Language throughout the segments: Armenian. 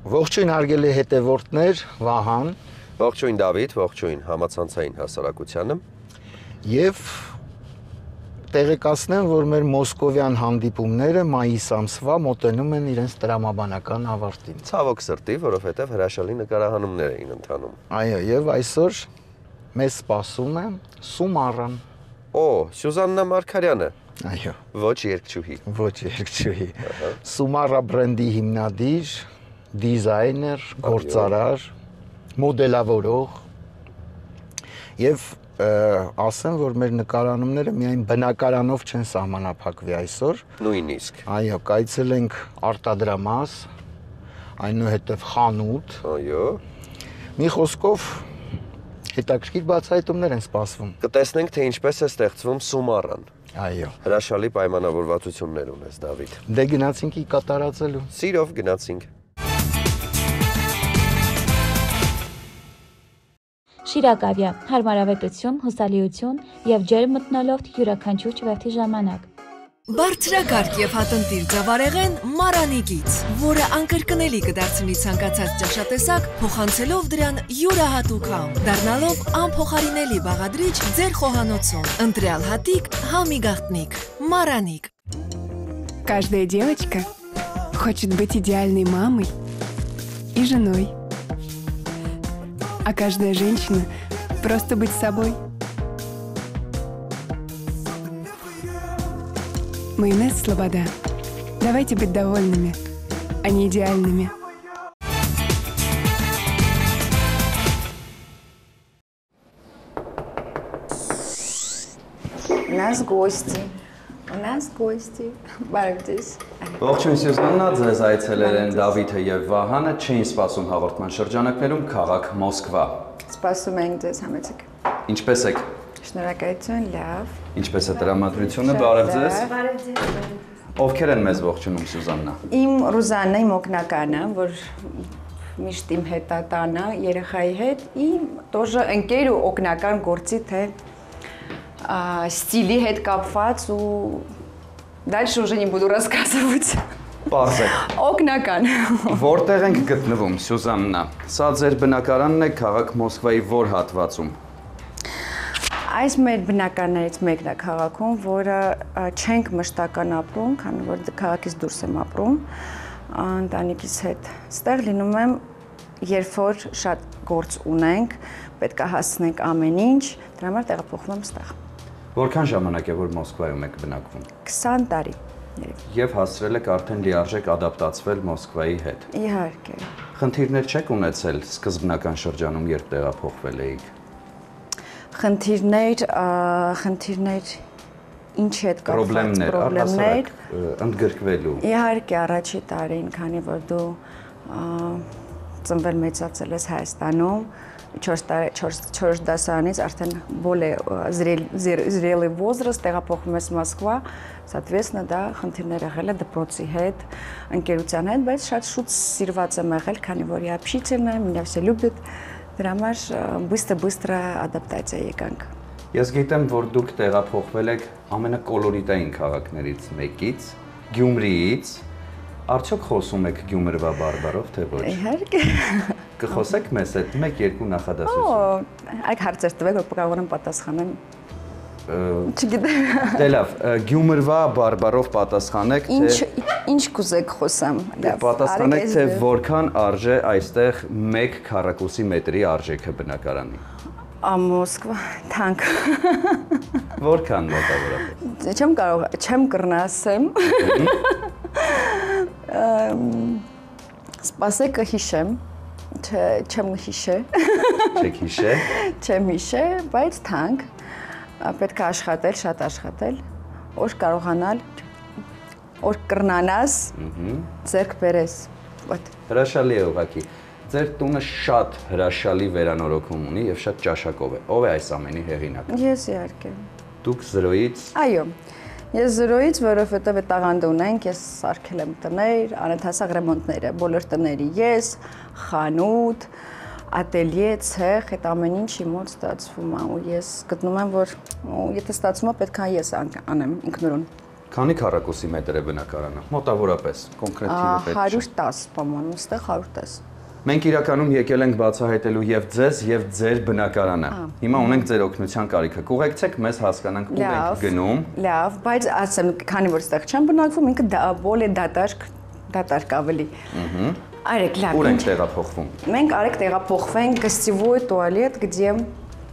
Ողջույն հարգելի հետևորդներ, Վահան Ողջույն Դավիթ, ողջույն համացանցային հասարակությանը եւ տեղեկացնեմ, որ մեր մոսկովյան հանդիպումները մայիս ամսվա մոտենում են իրենց տրամաբանական ավարտին։ Ցավոք սրտի, որովհետեւ հրաշալի նկարահանումներ էին ընթանում։ Այո, եւ այսօր մեզ սպասում է Սումարան։ Օ, Սյուզաննա Մարգարյանը։ Այո, Ոչ երկչուհի։ ոչ երկչուհի։ Սումարա բրենդի հիմնադիր, դիզայներ, գործարար, մոդելավորող եւ ասեմ, որ մեր նկարանումները միայն բնակարանով չեն սահմանափակվի այսօր։ Նույնիսկ։ Այո, կայցելենք արտադրամաս, այնուհետև խանութ։ Այո։ Մի խոսքով հետաքրքիր բացահայտումներ են սպասվում։ Կտեսնենք, թե ինչպես է ստեղծվում Սումարան։ Այո։ Հրաշալի պայմանավորվածություններ ունես, Դավիթ։ Դե գնացինք ի կատարածելու։ Սիրով գնացինք։ Շիրակավյա, հարմարավետություն, հուսալիություն եւ ջերմ մթնոլորտ յուրաքանչյուր չվերթի ժամանակ։ Բարձրակարգ եւ հատընտիր ձավարեղեն Մարանիկից, որը անկրկնելի կդարձնի ցանկացած ճաշատեսակ, փոխանցելով դրան յուրահատուկ համ, դառնալով անփոխարինելի բաղադրիչ ձեր խոհանոցում։ Ընտրյալ հատիկ, համի գաղտնիք, Мараник. Каждая девочка хочет быть идеальной мамой и женой. А каждая женщина просто быть собой. Майонез Слобода. Давайте быть довольными, а не идеальными. У нас гости. Բարևձեզ։ Ողջույն Սյուզաննա, ձեզ այցելել են Դավիթը եւ Վահանը, չէին սպասում հաղորդման շրջանակներում քաղաք Մոսկվա։ Սպասում ենք ձեզ, համեցեք։ Ինչպե՞ս եք։ Շնորհակալություն, լավ։ Ինչպե՞ս է տրամադրությունը, բարև ձեզ։ Ովքեր են մեզ ողջունում, Սյուզաննա։ Իմ Ռուզաննա, իմ օգնականը, որ միշտ իմ հետ է տանը, երեխայի հետ, իմ тоже ընկեր ու օգնական գործի թե стилի հետ կապված ու дальше уже не буду рассказывать. Պարզեք։ Օգնական։ Որտեղ ենք գտնվում, Սյուզաննա։ Սա ձեր բնակարանն է քաղաք Մոսկվայի որ հատվածում։ Այս մեր բնակարներից մեկն է քաղաքում, որը չենք մշտական ապրում, քանի որ քաղաքից դուրս եմ ապրում, ընտանիքիս հետ։ Ստեղ լինում եմ, երբ որ շատ գործ ունենք, պետք է հասցնենք ամեն ինչ, դրա համար տեղափոխվում եմ ստեղ։ Որքան ժամանակ է որ Մոսկվայում եք բնակվում։ 20 տարի։ Եվ հասցրել եք արդեն լիարժեք ադապտացվել Մոսկվայի հետ։ Իհարկե։ Խնդիրներ չեք ունեցել սկզբնական շրջանում, երբ տեղափոխվել էիք։ Խնդիրներ ինչ հետ կապված պրոբլեմներ, ընդգրկվելու։ Իհարկե, առաջի տարին, քանի որ դու ծնվել մեծացել ես Հայաստանում, 4 դասարանից արդեն зрелый возраст, տեղափոխվում ես Մոսկվա, соответственно, դա խնդիրներ եղել է դպրոցի հետ, ընկերության հետ, բայց շատ շուտ սիրված եմ եղել, քանի որ я общительная, меня все любят, դրա համար բыстро ադապտացիա եկանք։ Ես գիտեմ, որ դուք տեղափոխվել եք ամենակոլորիտային քաղաքներից մեկից, Գյումրիից, արդյոք խոսում եք գյումրվա բարբարով, թե ոչ։ Իհարկե։ Կխոսեք մեզ հետ 1-2 նախադասություն։ Այդ հարցեր տվեք, որ կարող եմ պատասխանեմ։ Չգիտեմ։ Դե լավ, գյումրվա բարբարով պատասխանեք, թե Ինչ կուզեք խոսամ։ Պատասխանեք, թե որքան արժե այստեղ 1 քառակուսի մետրի արժեքը բնակարանի։ Մոսկվա, թանկ։ Որքան մոտավորապես։ Չեմ կռնա ասեմ։ Սպասեք հիշեմ, չեմ հիշե։ Չեք հիշե։ Չեմ հիշե, բայց թանկ։ Պետք է աշխատել, շատ աշխատել, որ կարողանալ, որ կռնանաս, ձեռք բերես։ Հրաշալի է ուղղակի։ Ձեր տունը շատ հրաշալի վերանորոգում ունի եւ շատ ճաշակով է։ Ով է այս ամենի հեղինակը։ Ես իհարկե։ Դուք զրոյից։ Այո։ Ես զրոյից, որովհետև այդ տաղանդը ունենք, ես սարքել եմ տներ, անընդհատ ռեմոնտները, բոլոր տների ես, խանութ, ատելյե, ցեխ, այդ ամեն ինչ իմ մոտ ստացվում է ու ես գտնում եմ, որ եթե ստացվում է, պետք է ես անեմ ինքնուրույն։ Քանի քառակուսի մետր է բնակարանը։ Մոտավորապես, կոնկրետ թիվը պետք է։ 110, по-моему, այստեղ 110։ Մենք իրականում եկել ենք բացահայտելու եւ ձեզ եւ ձեր բնակարանը։ Հիմա ունենք ձեր օգնության կարիքը։ Կուղեկցեք մեզ հասկանանք ուր եք գնում։ Լավ, բայց ասեմ, քանի որ այստեղ չեմ բնակվում, ինքը բոլե դատարկ ավելի։ Արեք, լավ։ Ուր ենք տեղափոխվում։ Մենք արեք տեղափոխվենք гостевой туалет, где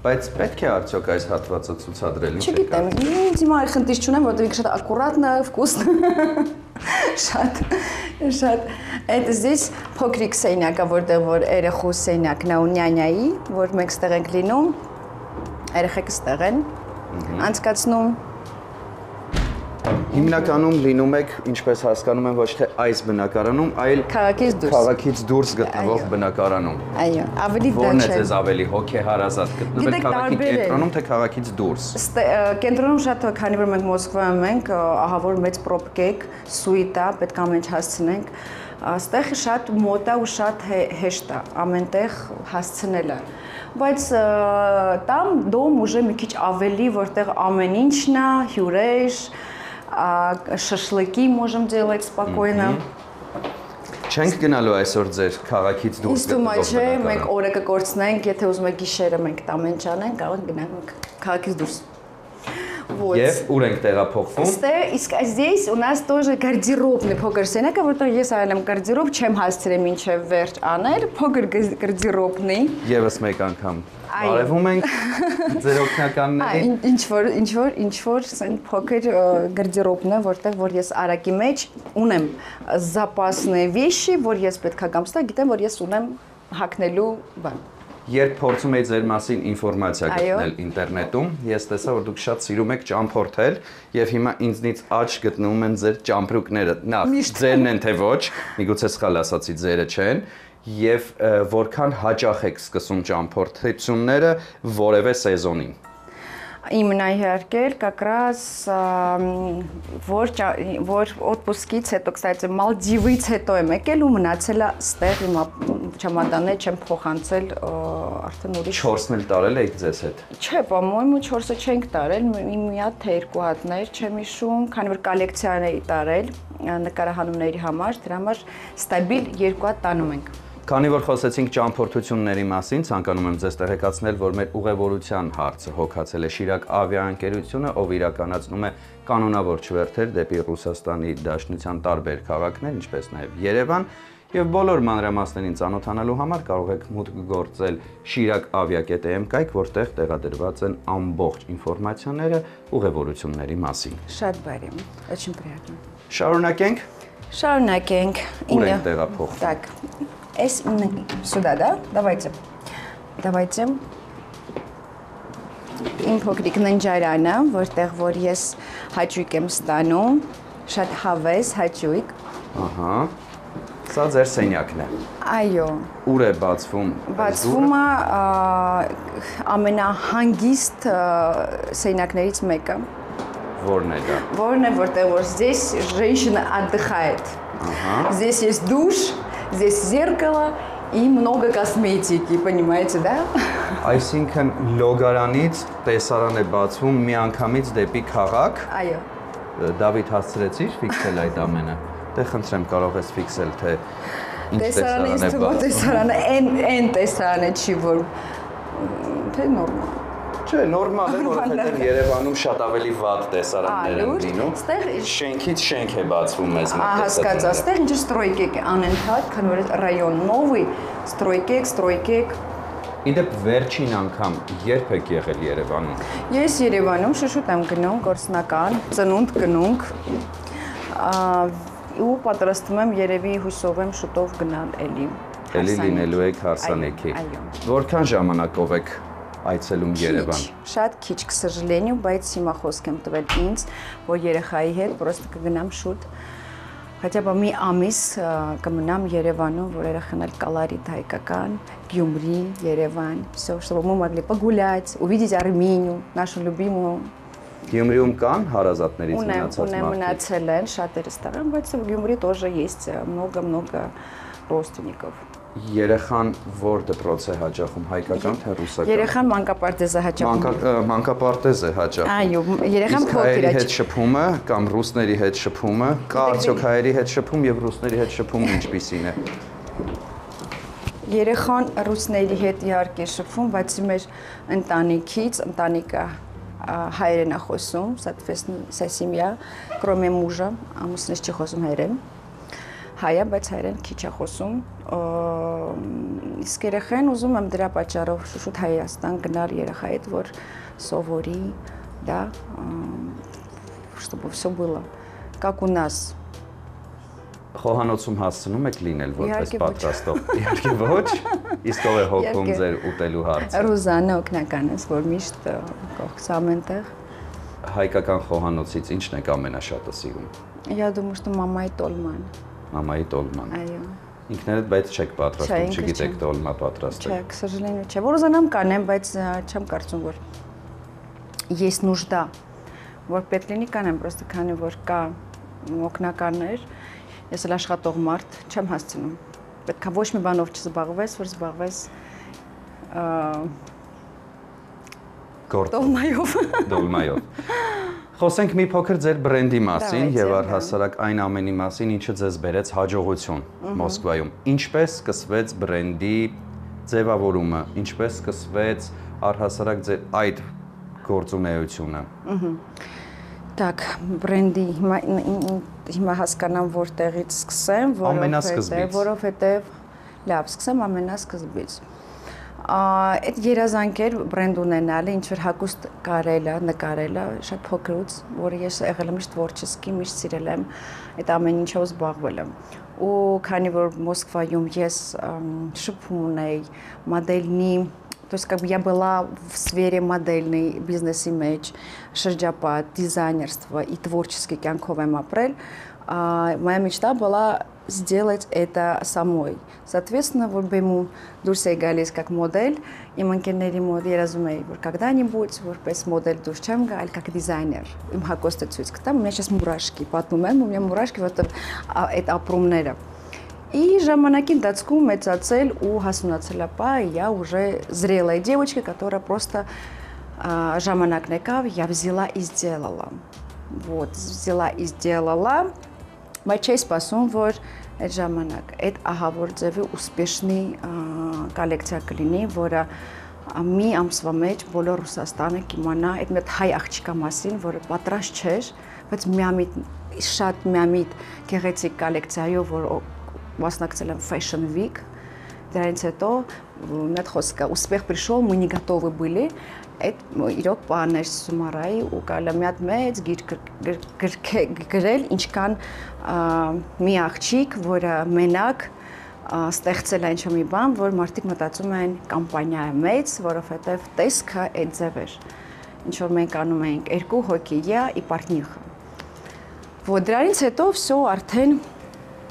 Բայց պետք է արդյոք այս հատվածը ցուցադրել ինչ եք։ Չգիտեմ, ինձ հիմա խնդիր չունեմ, որտեղ ինքը շատ аккуратно, вкусно։ Շատ это здесь փոքրիկ սենյակը, որտեղ որ երեխու սենյակն է ու նյանյայի, որ մենք ստեղ ենք լինում։ Երեխեքը ստեղ են անցկացնում։ Հիմնականում լինում եք, ինչպես հասկանում եմ, ոչ թե այս բնակարանում, այլ քաղաքից դուրս գտնվող բնակարանում։ Այո, ավելի դա չէ։ Որն է ձեզ ավելի հոգեհարազատ գտնվել քաղաքի կենտրոնում, թե քաղաքից դուրս։ Կենտրոնում շատ, քանի որ մենք Մոսկվայում ենք, ահա որ մեծ պրոբկա է, սուիտ է, պետք է ամեն ինչ հասցնենք։ Այստեղ շատ մոտ է ու շատ հեշտ է ամենտեղ հասցնելը։ Բայց там дом уже մի քիչ ավելի, որտեղ ամեն ինչն է, հյուրեր, շշլիկի можем делать спокойно։ Չենք գնալու այսօր ձեր քաղաքից դուրս գտնվող բնակարան։ Մենք օրը կկորցնենք, եթե ուզում եք գիշերը մենք տամեն չանենք, կարող ենք գնանք քաղաքից դուրս։ Եվ ուր ենք տեղափոխվում։ Իսկ здесь у нас тоже гардеробный փոքր սենյակը, որտեղ ես արել եմ գարդերոբ, չեմ հասցրել մինչև վերջ անել, փոքր գարդերոբնի։ Եվս մեկ անգամ բարևում ենք ձեր օգնականներին։ Ինչ որ սեն փոքր գարդերոբն է, որտեղ որ ես արակի մեջ ունեմ запасные вещи, որ ես պետք է գամ ստա, գիտեմ, որ ես ունեմ հագնելու բան։ Երբ փորձում եք ձեր մասին ինֆորմացիա գտնել ինտերնետում, ես տեսա, որ դուք շատ սիրում եք ճամփորդել, եւ հիմա ինձնից աճ գտնվում են ձեր ճամփրուկները։ Նախ ձերն են թե ոչ, միգուցե սխալ ասացի, ձերը չեն, եւ որքան հաճախ եք սկսում ճամփորդությունները որևէ սեզոնին։ Именно իհարկե, как раз որ отпускից հետո, кстати, Մալդիվից հետո եմ եկել ու մնացել է ստեղ իմ ճամադանները չեմ փոխանցել արդեն ուրիշ 4-ն էլ տարել եք ձեզ հետ։ Չէ, по-моему 4-ը չենք տարել, մի հատ թե երկու հատներ չեմ հիշում, քանի որ կոլեկցիաներ էի տարել նկարահանումների համար, դրա համար ստաբիլ 2 հատ տանում ենք։ Քանի որ խոսեցինք ճամփորդությունների մասին, ցանկանում եմ ձեզ տեղեկացնել, որ մեր ուղևորության հարցը հոգացել է Շիրակ ավիաընկերությունը, ով իրականացնում է կանոնավոր չվերթեր դեպի Ռուսաստանի Դաշնության տարբեր քաղաքներ, ինչպես նաև Երևան, եւ բոլոր մանրամասներին ծանոթանալու համար կարող եք մուտք գործել shirac.avia.am կայք, որտեղ տեղադրված են ամբողջ ինֆորմացիաները ուղևորությունների մասին։ Շատ բարի, очень приятно։ Շարունակենք։ Շարունակենք։ Ուր ենք տեղափոխվում։ Так. Сюда, да? Давайте. Իմ փոքրիկ ննջարանը, որտեղ որ ես հաճույք եմ ստանում, շատ հավես հաճույք։ Ահա։ Սա ձեր սենյակն է։ Այո։ Ուր է բացվում։ Բացվում է ամենահանգիստ սենյակներից մեկը։ Որն է դա։ Որն է, որտեղ որ здесь женщина отдыхает։ Ага. Здесь есть душ, здесь зеркало и много косметики, понимаете, да? Այսինքն լոգարանից տեսարան է բացվում միանգամից դեպի քաղաք։ Այո։ Դավիթ հասցրեցի՞ր ֆիքսել այդ ամենը։ Դե խնդրեմ, կարող ես ֆիքսել, թե ինչ տեսարան է բացվում։ Տեսարանը այն տեսարանը չի, որ թե նորմալ։ Չէ, նորմալ է, որովհետև Երևանում շատ ավելի վատ տեսարաններ են լինում։ Շենքից շենք է բացվում մեզ մոտ։ Հասկացա, այստեղ ինչ ստրոյկեք անընդհատ, քանի որ ռայոն նովի, ստրոյկեք։ Իդեպ վերջին անգամ երբ եք եղել Երևանում։ Ես Երևանում շուտ եմ գնում, գործնական, ծնունդ գնունք։ Ու պատրաստում եմ երևի հույսով եմ շուտով գնալ էլի։ Էլի լինելու եք հարսանեկի։ Որքան ժամանակով եք այցելում Երևան։ Շատ քիչ, к сожалению, բայց հիմա խոսք եմ տվել ինձ, որ երեխայի հետ պրոստը կգնամ շուտ։ Хотя бы մի ամիս կմնամ Երևանում, որ երեխան էլ կալարիտ հայկական, Գյումրի, Երևան, всё, чтобы мы могли погулять, увидеть Армению, нашу любимую։ Գյումրիում կան հարազատներից մնացած մարդիկ։ Ունեմ մնացել են, շատերս տղան, բայց в Գյումրի тоже есть много родственников։ Երեխան որ դպրոց է հաճախում, հայկական թե ռուսական։ Երեխան մանկապարտեզ է հաճախում։ Մանկապարտեզ է հաճախում։ Այո, երեխան Իսկ փոքր հայերի է։ հետ շփումը կամ ռուսների հետ շփումը, կա արդյոք հայերի հետ շփում եւ ռուսների հետ շփումը ինչպիսին է։ Երեխան ռուսների հետ իհարկե շփվում, բայց մեր ընտանիքից, ընտանիքը հայերեն է խոսում, соответственно, вся семья, кроме мужа, ամուսինս չի խոսում հայերեն։ Հայա, բայց հայերեն քիչ է խոսում։ Իսկ երեխան ուզում եմ դրա պատճառով շուտ Հայաստան գնալ երեխայի հետ, որ սովորի, да, чтобы все было как у нас։ Խոհանոցում հասցնում եք լինել որպես Իհարկե ոչ։ պատրաստող։ Իհարկե ոչ։ Իսկ ով է հոգում Իհարկե։ ձեր ուտելու հարցը։ Ռուզանը օգնական է, որ միշտ կողքս ամենտեղ։ Հայկական խոհանոցից ի՞նչն եք ամենաշատը սիրում։ Я думаю, что мамայի տոլման։ Մամայի տոլման։ Այո։ Ինքներդ բայց չեք Չէ, պատրաստում, ինքս չգիտեք չեմ։ տոլմա պատրաստել։ Չէ, к сожалению, չէ։ Որ ուզենամ կանեմ, բայց չեմ կարծում, որ есть нужда, որ պետք լինի կանեմ, просто քանի որ կա օգնականներ, ես էլ աշխատող մարդ չեմ հասցնում։ Պետք է ոչ մի բանով չզբաղվես, որ զբաղվես տոլմայով։ Դոլմայով։ Խոսենք մի փոքր ձեր բրենդի մասին Давайте, եւ да. առհասարակ այն ամենի մասին, ինչը ձեզ բերեց հաջողություն Մոսկվայում։ Ինչպես սկսվեց բրենդի ձևավորումը, ինչպես սկսվեց առհասարակ ձեր այդ գործունեությունը։ Так, բրենդի հիմա հասկանամ որտեղից սկսեմ, Ամենասկզբից։ որովհետև լավ, սկսեմ ամենասկզբից։ Այդ երազանքեր բրենդ ունենալը, ինչ որ հագուստ կարելը, նկարելը, շատ փոքրուց, որ ես եղել եմ միշտ творчески, միշտ сирել եմ այդ ամեն ինչով զբաղվել եմ։ Ու քանի որ Մոսկվայում ես շփում ունեի մոդելնի, то есть как бы я была в сфере модельной бизнеса մեջ, շրջապատ, дизайнерства и творческий կյանքով եմ ապրել, моя мечта была сделать это самой. Соответственно, вот бему դուրս էի գալիս как модель, իմ ընկերների մոտ երազում էի, որ когда-нибудь որպես модель դուրս չեմ գալ, как дизайнер։ Իմ հագուստը ցույց կտամ, у меня сейчас мурашки, պատմում եմ, у меня мурашки вот այդ ապրումները։ И ժամանակի ընթացքում մեծացել ու հասունացելապա я уже зрелая девочка, которая просто ժամանակն եկավ, я взяла и сделала. Вот, взяла и сделала. Բայց չէի սպասում, որ այդ ժամանակ այդ ահավոր ձևի ուспешный կոլեկցիա կլինի, որը մի ամսվա մեջ բոլոր Ռուսաստանը կիմանա այդ մեծ հայ աղջիկա մասին, որը պատրաստ չէր, բայց միամիտ շատ միամիտ գեղեցիկ կոլեկցիայով, որ մասնակցել եմ Fashion Week, դրանից հետո մեծ խոսքը успех пришел, мы не готовы были. Այդ իրոք բաներ սումարայի ու կարելի մի հատ մեծ գրել ինչքան մի աղջիկ, որը մենակ ստեղծել է ինչ-որ մի բան, որ մարդիկ մտածում են կամպանիա է մեծ, որովհետև տեսքը այդ ձև էր։ Ինչ որ մենք անում ենք երկու հոգի я и партниха։ Вот դրանից հետո всё արդեն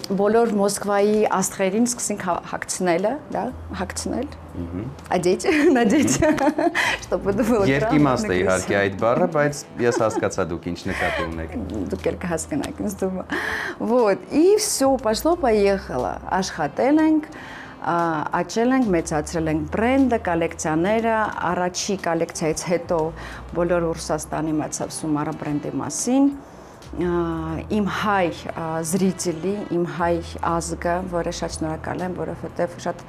բոլոր Մոսկվայի աստղերին սկսենք հագցնելը, да, հագցնել։ Одеть, надеть, чтобы это было Երկիմաստ է իհարկե այդ բառը, բայց ես հասկացա դուք ինչ նկատի ունեք։ Դուք էլ կհասկանաք, ինձ թվում է։ Вот, и всё, пошло-поехало։ Աշխատել ենք, աճել ենք, մեծացրել ենք բրենդը, կոլեկցիաները, առաջի կոլեկցիայից հետո բոլոր Ռուսաստանի մացավ Սումարա բրենդի մասին։ Իմ հայ зрители, իմ հայ ազգը, որը շատ շնորհակալ եմ, որովհետև շատ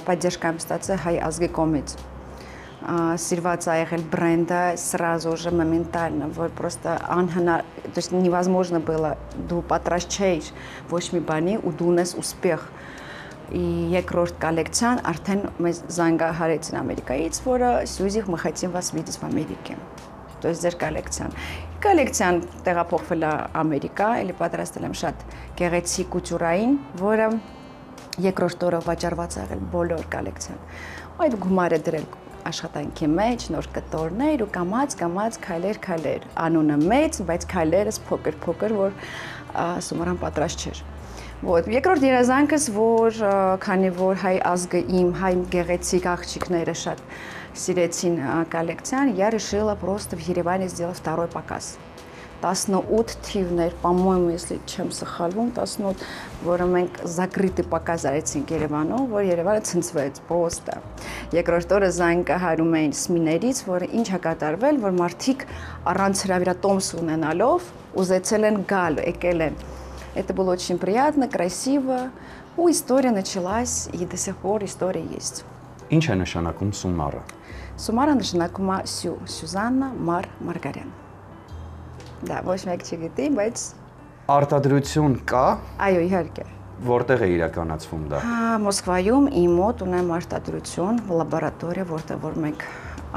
поддержка եմ ստացել հայ ազգի կողմից։ Սիրված է եղել բրենդը сразу же моментально, որ просто անհնար, то есть невозможно было, դու պատրաստ չէիր ոչ մի բանի ու դու ունես ուспех։ Երկրորդ կոլեկցիան արդեն մեզ զանգահարեցին Ամերիկայից, որը Սյուզիխ мы хотим вас видеть в Америке։ То есть ձեր կոլեկցիան։ Կոլեկցիան տեղափոխվել է Ամերիկա, էլի պատրաստել եմ շատ գեղեցիկ կուտյուրային, որը երկրորդ օրը վաճառված է եղել բոլոր կոլեկցիան։ Այդ գումարը դրել աշխատանքի մեջ, նոր կտորներ ու կամած քայլեր, անունը մեծ, բայց քայլերս փոքր, որ Սումարան պատրաստ չէր։ Вот, երկրորդ երազանքս, որ քանի որ հայ ազգը իմ հայ գեղեցիկ աղջիկները շատ սիրեցին коллекциян, я решила просто в Ереване сделать второй показ. 18 թիվներ, по-моему, если չեմ սխալվում, 18, որը մենք закрытый показ արեցինք Երևանում, որ Երևանը ցնցվեց պոստը։ Երկրորդ օրը զանգահարում էին ՍՄԻ-ներից, որը ինչ է կատարվել, որ մարդիկ առանց հրավիրատոմս ունենալով ուզեցել են գալ, եկել են։ Это было очень приятно, красиво. У история началась, и до сих пор история есть. Ինչ է նշանակում Սումարը։ Սումարը նշանակում է Սյուզաննա Մար Մարգարյան։ Դա ոչ մեկ չգիտի, բայց Արտադրություն կա, այո, իհարկե։ որտեղ է իրականացվում դա։ Մոսկվայում իմ մոտ ունեմ արտադրություն, լաբորատորիա, որտեղ որ մենք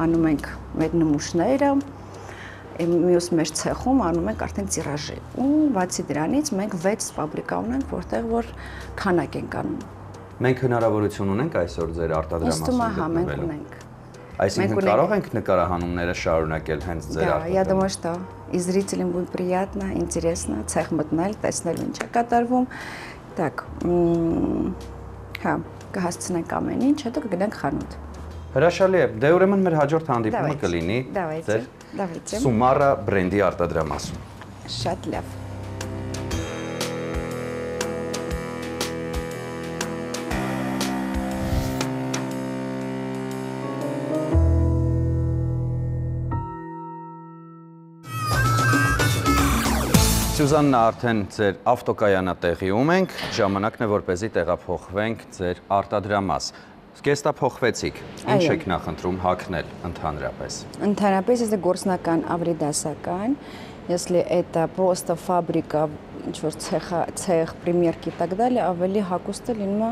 անում ենք մեր նմուշները, մյուս մեր ցեխում անում ենք արդեն տիրաժի։ Ու բացի դրանից մենք 6 ֆաբրիկա ունենք, որտեղ որ քանակ ենք անում։ Մենք հնարավորություն ունենք այսօր ձեր արտադրամասում գտնվելու։ Ունենք։ Այսինքն կարող ենք նկարահանումները շարունակել հենց ձեր արտադրամասում։ Я думаю, что и зрителям будет приятно, интересно, ցեխ մտնել, տեսնել ինչ է կատարվում։ Так, հա, կհասցնենք ամեն ինչ, հետո կգնանք խանութ։ Հրաշալի է։ Դե ուրեմն մեր հաջորդ հանդիպումը կլինի ձեր Սումարը բրենդի արտադրամասում։ Շատ լավ։ Սյուզաննա, արդեն ձեր ավտոկայանատեղիում ենք, ժամանակն է որպեսզի տեղափոխվենք ձեր արտադրամաս։ Կեստափոխվեցիք, ինչ եք նախընտրում հագնել ընդհանրապես։ Ընդհանրապես, если գործնական ավրիդասական, если это просто фабрика, ինչ-որ цех, примерки и так далее, ավելի հագուստը լինում է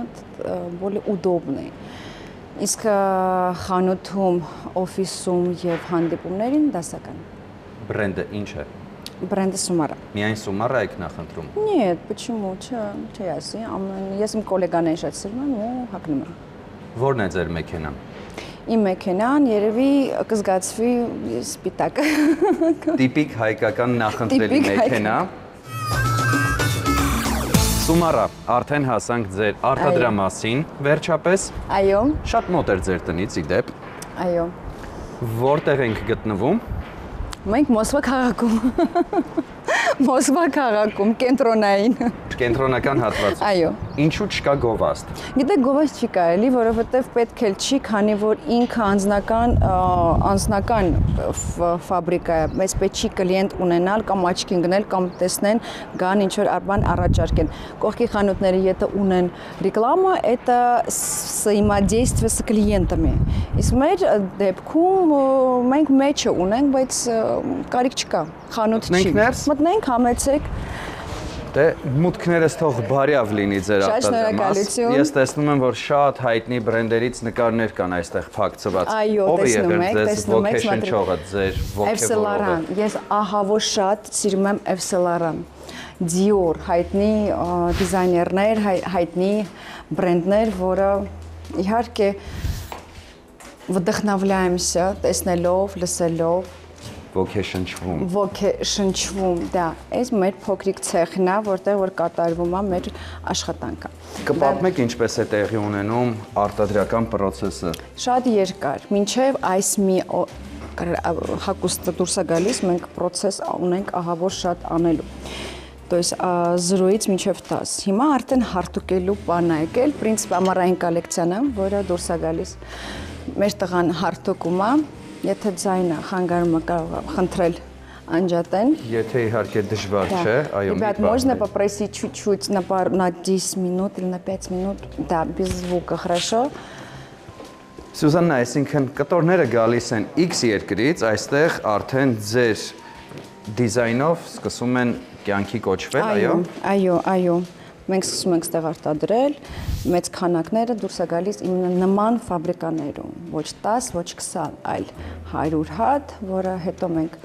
более удобный։ Իսկ խանութում, օֆիսում եւ հանդիպումներին դասական։ Բրենդը ինչ է։ Бренда Сумара. Միայն Սումարը եք նախընտրում։ Нет, почему? Չէ, ասի, ես իմ գոլեգաներին շատ սիրում եմ ու հագնում եմ։ Որն է ձեր մեքենան։ Իմ մեքենան երևի կզգացվի սպիտակ։ Տիպիկ հայկական նախընտրելի մեքենա։ Սումարա, արդեն հասանք ձեր արտադրամասին, վերջապես։ Այո։ Շատ մոտ էր ձեր տնից ի դեպ։ Այո։ Որտեղ ենք գտնվում։ Մենք Մոսկվա քաղաքում։ Մոսկվա քաղաքում, կենտրոնային։ Կենտրոնական հատվածում։ Այո։ Ինչու չկա գովաստ։ Գիտեք, գովաստ չի կարելի, որովհետև պետք էլ չի, քանի որ ինքը անձնական ֆաբրիկա է, մեծ պետք չի կլիենտ ունենալ կամ աչքի ընկնել կամ տեսնեն, գան ինչ-որ բան առաջարկեն։ Կողքի խանութները եթե ունեն ռեկլամա, это взаимодействие с клиентами։ Իսկ մեր դեպքում մենք մեջը ունենք, բայց կարիք չկա, խանութ չի։ Մտնենք, համեցեք։ Դե մուտքներս թող բարյավ լինի ձեր արտադրամաս։ Ես տեսնում եմ, որ շատ հայտնի բրենդերից նկարներ կան այստեղ փակցված։ Այո, տեսնում եք, ոգեշնչողը ձեր ոգևորողը։ Ես ահավոր շատ սիրում եմ Yves Saint Laurent, Dior, հայտնի դիզայներներ, հայտնի բրենդներ, որը իհարկե вдохновляемся, տեսնելով, լսելով, ոգեշնչվում, դա, այս մեր փոքրիկ ցեխն է, որտեղ որ կատարվում է մեր աշխատանքը։ Կպատմեք ինչպես է տեղի ունենում արտադրական process-ը։ Շատ երկար, մինչև այս մի հագուստը դուրս է գալիս, մենք process ունենք ահավոր շատ անելու։ То есть 0-ից մինչև 10։ Հիմա արդեն հարթուկելու բան է եկել, принцип ամառային կոլեկցիան է, որը դուրս է գալիս։ Մեր տղան հարթուկում է, եթե ձայնը խանգարումը կարող է խնդրել անջատեն։ Եթե իհարկե դժվար չէ, այո։ Ребят, можно попросить чуть-чуть на 10 минут или на 5 минут, да, без звука, хорошо? Սյուզաննա, այսինքն կտորները գալիս են X երկրից, այստեղ արդեն ձեր դիզայնով սկսում են կյանքի կոչվել, այո։ Այո։ Մենք սկսում ենք ստեղ արտադրել, մեծ քանակները դուրս է գալիս նման ֆաբրիկաներում, ոչ 10, ոչ 20, այլ 100 հատ, որը հետո մենք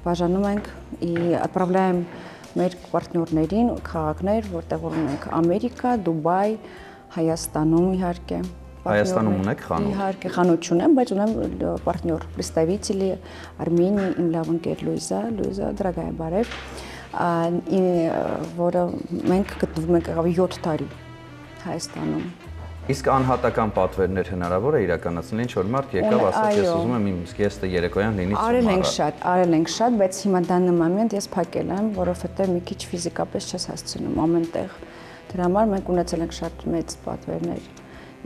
բաժանում ենք и отправляем մեր партнёрներին քաղաքներ, որտեղ ունենք Ամերիկա, Դուբայ, Հայաստանում իհարկե։ Հայաստանում ունեք խանութ։ Իհարկե խանութ չունեմ, բայց ունեմ партнёр, представители Армении, իմ լավ ընկեր Լուիզա, дорогая, բարև։ Որը մենք գտնվում ենք 7 տարի Հայաստանում։ Իսկ անհատական պատվերներ հնարավոր է իրականացնել, ինչ որ մարդ եկավ, ասաց, ես ուզում եմ իմ զգեստը երեկոյան լինի ծումարը։ Արել ենք շատ, բայց հիմա դան մոմենտ ես փակել եմ, որովհետև մի քիչ ֆիզիկապես չես հասցնում ամենտեղ։ Դրա համար մենք ունեցել ենք շատ մեծ պատվերներ,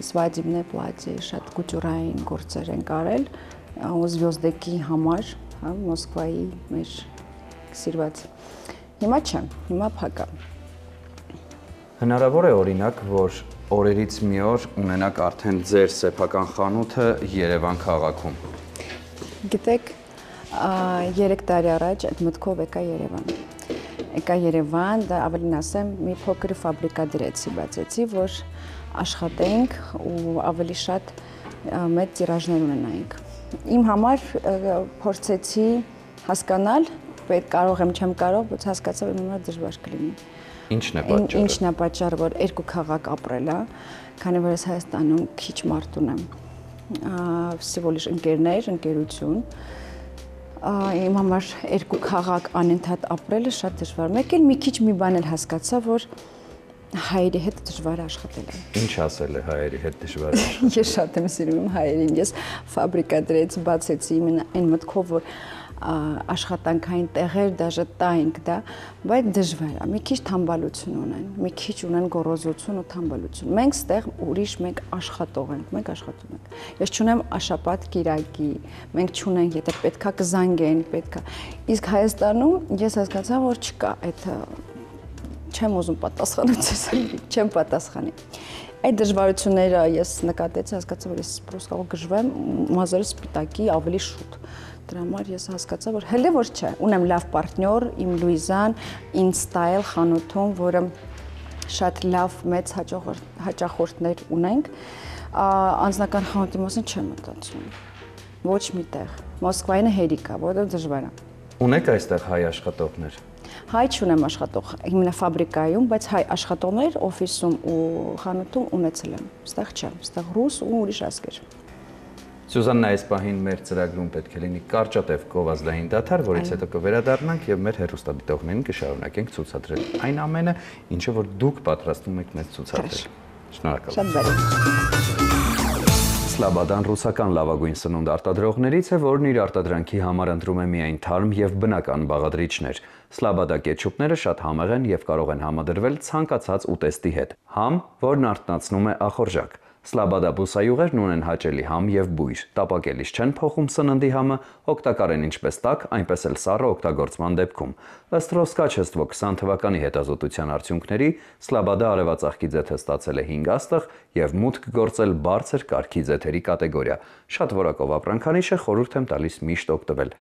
свадебное платье, շատ կուտյուրային գործեր ենք արել, Զվյոզդեկի համար, հա, Մոսկվայի մեր սիրված։ Հիմա չէ, հիմա փակ է։ Հնարավոր է օրինակ, որ օրերից մի օր ունենաք արդեն ձեր սեփական խանութը Երևան քաղաքում։ Գիտեք, 3 տարի առաջ այդ մտքով եկա Երևան։ Եկա Երևան, դա ավելին ասեմ, մի փոքր ֆաբրիկա դրեցի, բացեցի, որ աշխատենք ու ավելի շատ մեծ տիրաժներ ունենայինք։ Իմ համար փորձեցի հասկանալ, պետք կարող եմ, չեմ կարող, բայց հասկացա, որ ինձ դժվար կլինի։ Ինչն է պատճառը։ Ինչն է պատճառը, որ երկու քաղաք ապրել է, քանի որ ես Հայաստանում քիչ մարդ ունեմ։ Всего лишь ընկերներ, ընկերություն։ Իմ համար երկու քաղաք անընդհատ ապրելը շատ դժվար։ Մեկ էլ մի քիչ մի բան էլ հասկացա, որ հայերի հետ դժվար է աշխատել։ Ինչ ասել է հայերի հետ դժվար է աշխատել։ Ես շատ եմ սիրում հայերին։ Ես ֆաբրիկա դրեցի, բացեցի այն մտքով, որ աշխատանքային տեղեր դաժե տայինք դա, բայց դժվար է։ Մի քիչ թամբալություն ունեն, մի քիչ ունեն գոռոզություն ու թամբալություն։ Մենք ստեղ ուրիշ մենք աշխատող ենք, մենք աշխատում ենք։ Ես չունեմ աշապատ կիրակի, մենք չունենք, եթե պետքա կզանգեն, պետքա։ Իսկ Հայաստանում ես հասկացա, որ չկա այդ չեմ ուզում պատասխանել, չեմ պատասխանի։ Այդ դժվարությունները ես նկատեցի, հասկացա, որ ես պրոստը կարող գժվեմ, մազերը սպիտակի ավելի շուտ։ Դրա համար ես հասկացա, որ հələ որ չէ, ունեմ լավ պարտնյոր, իմ Լուիզան, InStyle խանութում, որը շատ լավ մեծ հաճախորդներ ունենք, անձնական խանութի մասին չեմ մտածում։ Ոչ միտեղ։ Մոսկվայինը հերիք է, որտեղ դժվար է։ Ունեք այստեղ հայ աշխատողներ։ Հայ չունեմ աշխատող, հիմնա ֆաբրիկայում, բայց հայ աշխատողներ օֆիսում ու խանութում ունեցել եմ։ Ստեղ չեմ, ստեղ ռուս ու ուրիշ ազգեր։ Սյուզաննա, այս պահին մեր ծրագրում պետք է լինի կարճատև գովազդային դադար, որից հետո կվերադառնանք եւ մեր հեռուստադիտողներին կշարունակենք ցուցադրել այն ամենը, ինչը որ դուք պատրաստում եք մեզ ցուցադրել։ Շնորհակալ։ Շատ բարի։ Սլաբադան ռուսական լավագույն սնունդ արտադրողներից է, որն իր արտադրանքի համար ընտրում է միայն թարմ եւ բնական բաղադրիչներ։ Սլաբադա կետչուպները շատ համեղ են եւ կարող են համադրվել ցանկացած ուտեստի հետ։ Համ, որն արթնացնում է ախորժակ։ Սլաբադա բուսայուղերն ունեն հաճելի համ եւ բույր, տապակելիս չեն փոխում սննդի համը, օգտակար են ինչպես տաք, այնպես էլ սառը օգտագործման դեպքում։ Ըստ Ռոսկաչեստվո 20 թվականի հետազոտության արդյունքների, Սլաբադա արևածաղկի ձեթը ստացել է 5 աստղ եւ մուտք գործել բարձր կարգի ձեթերի կատեգորիա։ Շատ որակով ապրանքանիշ է, խորհուրդ եմ տալիս միշտ օգտվել։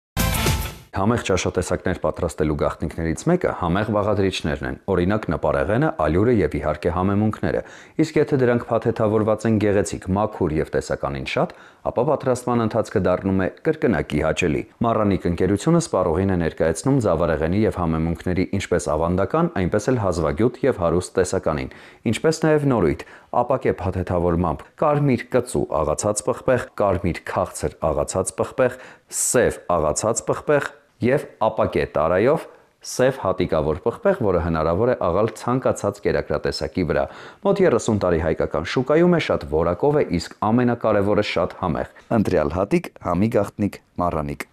Համեղ ճաշատեսակներ պատրաստելու գաղտնիքներից մեկը համեղ բաղադրիչներն են, օրինակ նպարեղենը, ալյուրը եւ իհարկե համեմունքները։ Իսկ եթե դրանք փաթեթավորված են գեղեցիկ, մաքուր եւ տեսականին շատ, ապա պատրաստման ընթացքը դառնում է կրկնակի հաճելի։ Մառանիկ ընկերությունը սպառողին է ներկայացնում ձավարեղենի եւ համեմունքների ինչպես ավանդական, այնպես էլ հազվագյուտ եւ հարուստ տեսականին, ինչպես նաեւ նորույթ, ապակե փաթեթավորմամբ, կարմիր կծու աղացած պղպեղ, կարմիր քաղցր աղացած պղպեղ, սև աղացած պղպեղ եւ ապակե տարայով սև հատիկավոր պղպեղ, որը հնարավոր է աղալ ցանկացած կերակրատեսակի վրա։ Մոտ 30 տարի հայկական շուկայում է, շատ որակով է, իսկ ամենակարևորը շատ համեղ։ Ընտրյալ հատիկ, համի գաղտնիք, մառանիկ։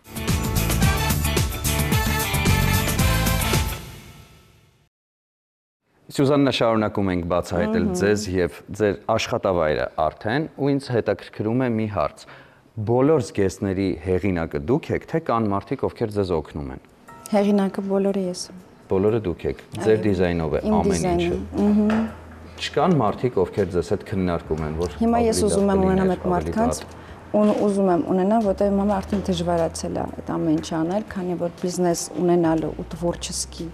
Սյուզաննա, շարունակում ենք բացահայտել ձեզ եւ ձեր աշխատավայրը արդեն, ու ինձ հետաքրքրում է մի հարց։ Բոլոր զգեստների հեղինակը դուք եք, թե կան մարդիկ, ովքեր ձեզ օգնում են։ Հեղինակը բոլորը ես եմ։ Բոլորը դուք եք։ Ձեր դիզայնով է ամեն ինչը։ Չկան մարդիկ, ովքեր ձեզ հետ քննարկում են, որ հիմա ես ուզում եմ ունենամ այդ մարդկանց, ուզում եմ ունենալ, որտեղ իմ համար արդեն դժվարացել է այդ ամեն ինչ անել, քանի որ բիզնես ունենալը ու творческий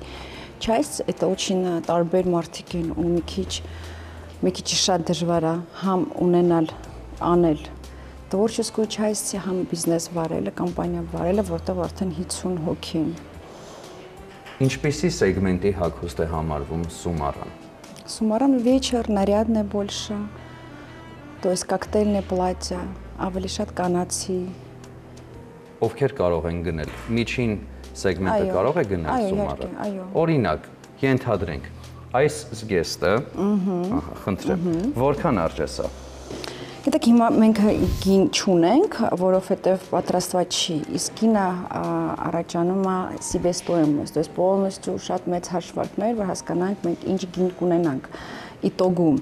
часть, это очень տարբեր մարդիկ են ու մի քիչ շատ դժվար է համ ունենալ, անել творческую часть, համ բիզնես վարելը, կամպանիա վարելը, որտեղ արդեն 50 հոգի են։ Ինչպիսի սեգմենտի հագուստ է համարվում սումարան։ Сумаран вечер, нарядное больше, то есть коктейльное платье, ավելի շատ կանացի։ Ովքեր կարող են գնել։ Միջին սեգմենտը կարող է գնել սումարը։ Օրինակ, ենթադրենք, Այս զգեստը, խնդրեմ, որքան արժ է սա։ Գիտեք, հիմա մենք գին չունենք, որովհետև պատրաստված չի, իսկ գինը առաջանում է себестоимость, то есть полностью շատ մեծ հաշվարկներ, որ հասկանանք մենք ինչ գին կունենանք իտոգում,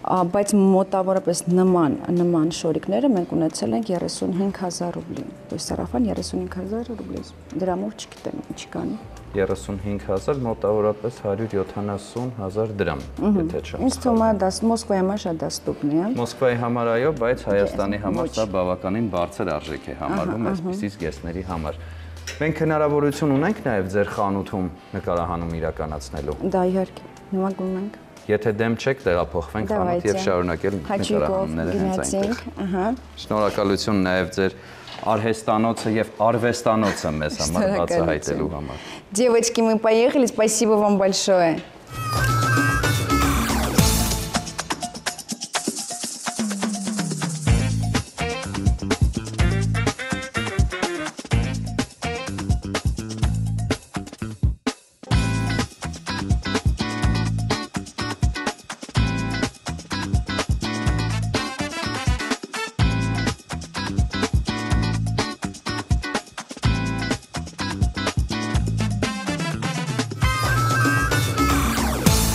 բայց մոտավորապես նման շորիկները մենք ունեցել ենք 35,000 ռուբլի, то есть սարաֆան 35,000 ռուբլի, դրամով չգիտեմ ինչի կանի։ 35,000 մոտավորապես 170,000 դրամ, եթե չեմ Ինձ թվում է դա Մոսկվայի համար շատ դաստուկն է։ Մոսկվայի համար այո, բայց Հայաստանի համար դա բավականին բարձր արժեք է համարվում այսպիսի զգեստների համար։ Մենք հնարավորություն ունենք նաև ձեր խանութում նկարահանում իրականացնելու։ Դա իհարկե, հիմա գնում ենք։ Եթե դեմ չեք, տեղափոխվենք խանութ եւ շարունակել նկարահանումները հենց այնտեղ։ Շնորհակալություն նաև ձեր արհեստանոցը եւ արվեստանոցը մեզ համար բացահայտելու համար։ Девочки, мы поехали. Спасибо вам большое.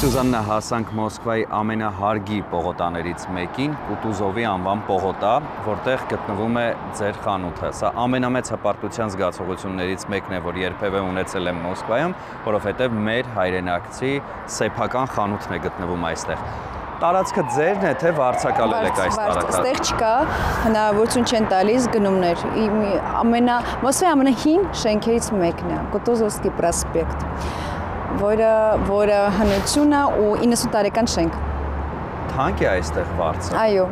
Սուզաննա, հասանք Մոսկվայի ամենահարգի պողոտաներից մեկին, Կուտուզովի անվան պողոտա, որտեղ գտնվում է ձեր խանութը։ Սա ամենամեծ հպարտության զգացողություններից մեկն է, որ երբևէ ունեցել եմ Մոսկվայում, որովհետև մեր հայրենակցի սեփական խանութն է գտնվում այստեղ։ Տարածքը ձերն է, թե վարձակալել եք այս տարածքը։ Այստեղ չկա, հնարավորություն չեն տալիս գնումներ։ Մոսկվայի ամենահին շենքերից մեկն է, Կուտուզովսկի պրոսպեկտ, որը հնություն է ու 90 տարեկան շենք։ Թանկ է այստեղ վարձը։ Այո,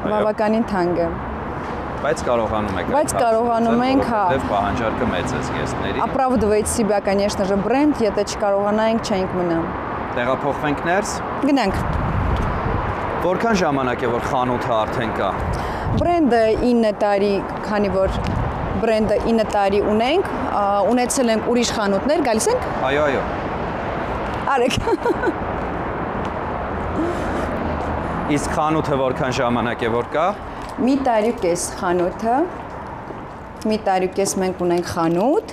բավականին թանկ է։ Բայց կարողանում եք։ Բայց կարողանում ենք, հա։ Որտեվ պահանջարկը մեծ է զգեստների։ Оправдывает себя, конечно же, բրենդ, եթե չկարողանայինք, չենք մնա։ Տեղափոխվենք ներս։ Գնանք։ Որքան ժամանակ է, որ խանութը արդեն կա։ Բրենդը 9 տարի, քանի որ բրենդը 9 տարի ունենք, ունեցել ենք ուրիշ խանութներ, գալիս ենք։ Այո։ Արեք։ Իսկ խանութը որքան ժամանակ է, որ կա։ Մի տարի կես խանութը, մի տարի կես մենք ունենք խանութ,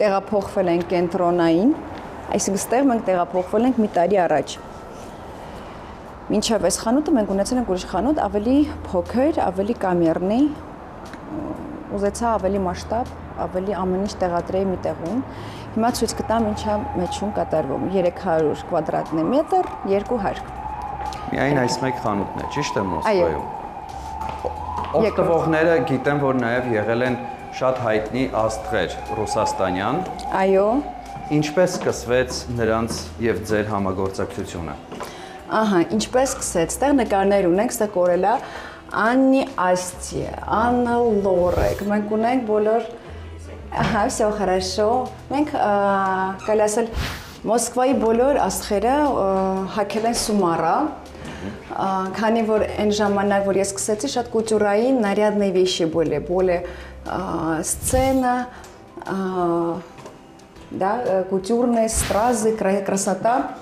տեղափոխվել ենք կենտրոնային, այսինքն ստեղ մենք տեղափոխվել ենք մի տարի առաջ։ Մինչև այս խանութը մենք ունեցել ենք ուրիշ խանութ, ավելի փոքր, ավելի կամերնի, ուզեցա ավելի մասշտաբ, ավելի ամեն ինչ տեղադրեի մի տեղում։ Հիմա ցույց կտամ ինչա մեջում կատարվում։ 300 կվադրատնի մետր, 200։ Միայն այս մեկ խանութն է, ճիշտ է Մոսկվայում։ Օգտվողները գիտեմ, որ նաև եղել են շատ հայտնի աստղեր ռուսաստանյան։ Այո։ Ինչպես սկսվեց նրանց եւ ձեր համագործակցությունը։ Ահա, ինչպես սկսեց, ստեղ նկարներ ունենք, ստեղ կորել է Աննի Աստի, Աննա Լորեկ, մենք ունենք բոլոր, ահա, всё хорошо, մենք կարելի ասել Մոսկվայի բոլոր աստղերը հագել են Սումարա, քանի որ այն ժամանակ, որ ես սկսեցի, շատ կուտյուրային нарядные вещи были, более сцена, да, кутюрные стразы, красота.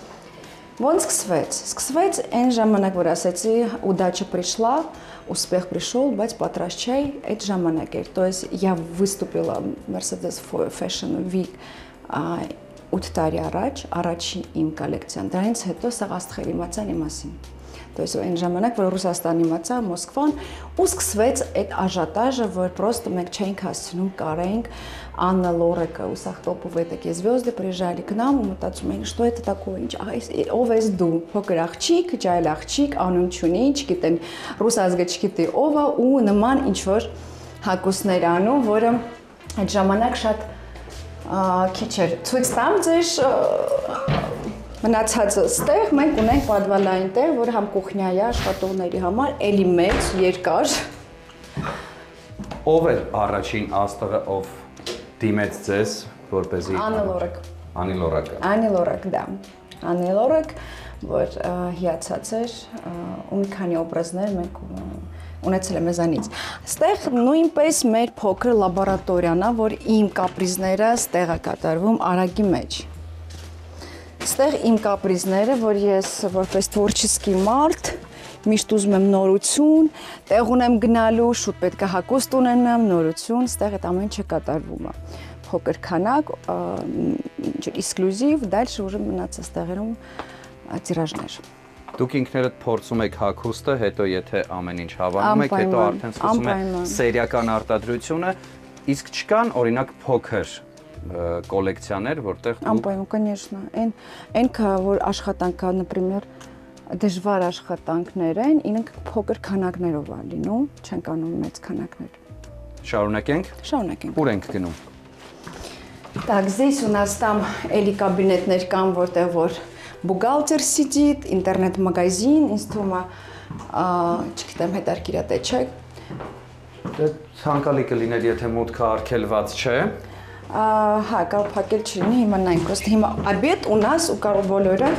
Ոնց սկսվեց։ Սկսվեց այն ժամանակ, որ ասեցի, удача пришла, успех пришел, բայց պատրաստ չէի, այդ ժամանակ էր։ То есть я выступила Mercedes Fashion Week 8 տարի առաջ, առաջին իմ կոլեկցիան, դրանից հետո սա աստղերի իմացան իմ մասին։ То есть այն ժամանակ, որ Ռուսաստան իմացա, Մոսկվան, ու սկսվեց այդ ажиотажը, որ просто մենք չէինք հասցնում կարենք Анна Лорека, Усахтоповые такие звезды приезжали к нам, мы մտածում էինք, что это такое, ով ես դու, փոքր աղջիկ, ջայլ աղջիկ, անուն չունի, չգիտեն, ռուս ազգը չգիտի ով է ու նման ինչ որ հակոստներ անում, որը այդ ժամանակ շատ քիչ էր։ Ցույց տամ ձեզ մնացածը ստեղ մենք ունենք պատվալային տեղ, որը համ կուխնյա է աշխատողների համար, էլի մեծ, երկար։ Ով էր առաջին աստղը, ով դիմեց ձեզ, որպեսզի Աննա Լորեկ։ Անի Լորեկը։ Անի Լորեկ, դա։ Անի Լորեկ, որ հիացած էր, ու մի քանի օբրազներ մենք ունեցել է մեզանից։ Ստեղ նույնպես մեր փոքր լաբորատորիան է, որ իմ կապրիզները ստեղ է կատարվում արագի մեջ։ Ստեղ իմ կապրիզները, որ ես որպես թվորչիսկի մարդ միշտ ուզում եմ նորություն, տեղ ունեմ գնալու, շուտ պետք է հագուստ ունենամ, նորություն, ստեղ այդ ամեն ինչը կատարվում է։ Փոքր քանակ, էքսկլյուզիվ, դальше уже մնացած տեղերում տիրաժներ։ Դուք ինքներդ փորձում եք հագուստը, հետո եթե ամեն ինչ հավանում եք, հետո արդեն սկսում է սերիական արտադրությունը, իսկ չկան օրինակ փոքր կոլեկցիաներ, որտեղ դուք Անպայման, конечно, այն որ աշխատանքը, например, դժվար աշխատանքներ են, իրենք փոքր քանակներով է լինում, չեն անում մեծ քանակներ։ Շարունակենք։ Շարունակենք։ Ուր ենք գնում։ Так, здесь у нас там էլի կաբինետներ կան, որտեղ որ բուղղալտեր սիդիտ, ինտերնետ-մագազին, ինձ թվում է, չգիտեմ, հետարքիր է թե չէ։ Դե ցանկալի կլիներ, եթե մուտքը արգելված չէ։ Հա, կարող փակել չլինի, հիմա նայենք, просто հիմա обед у нас ու կարող բոլորը։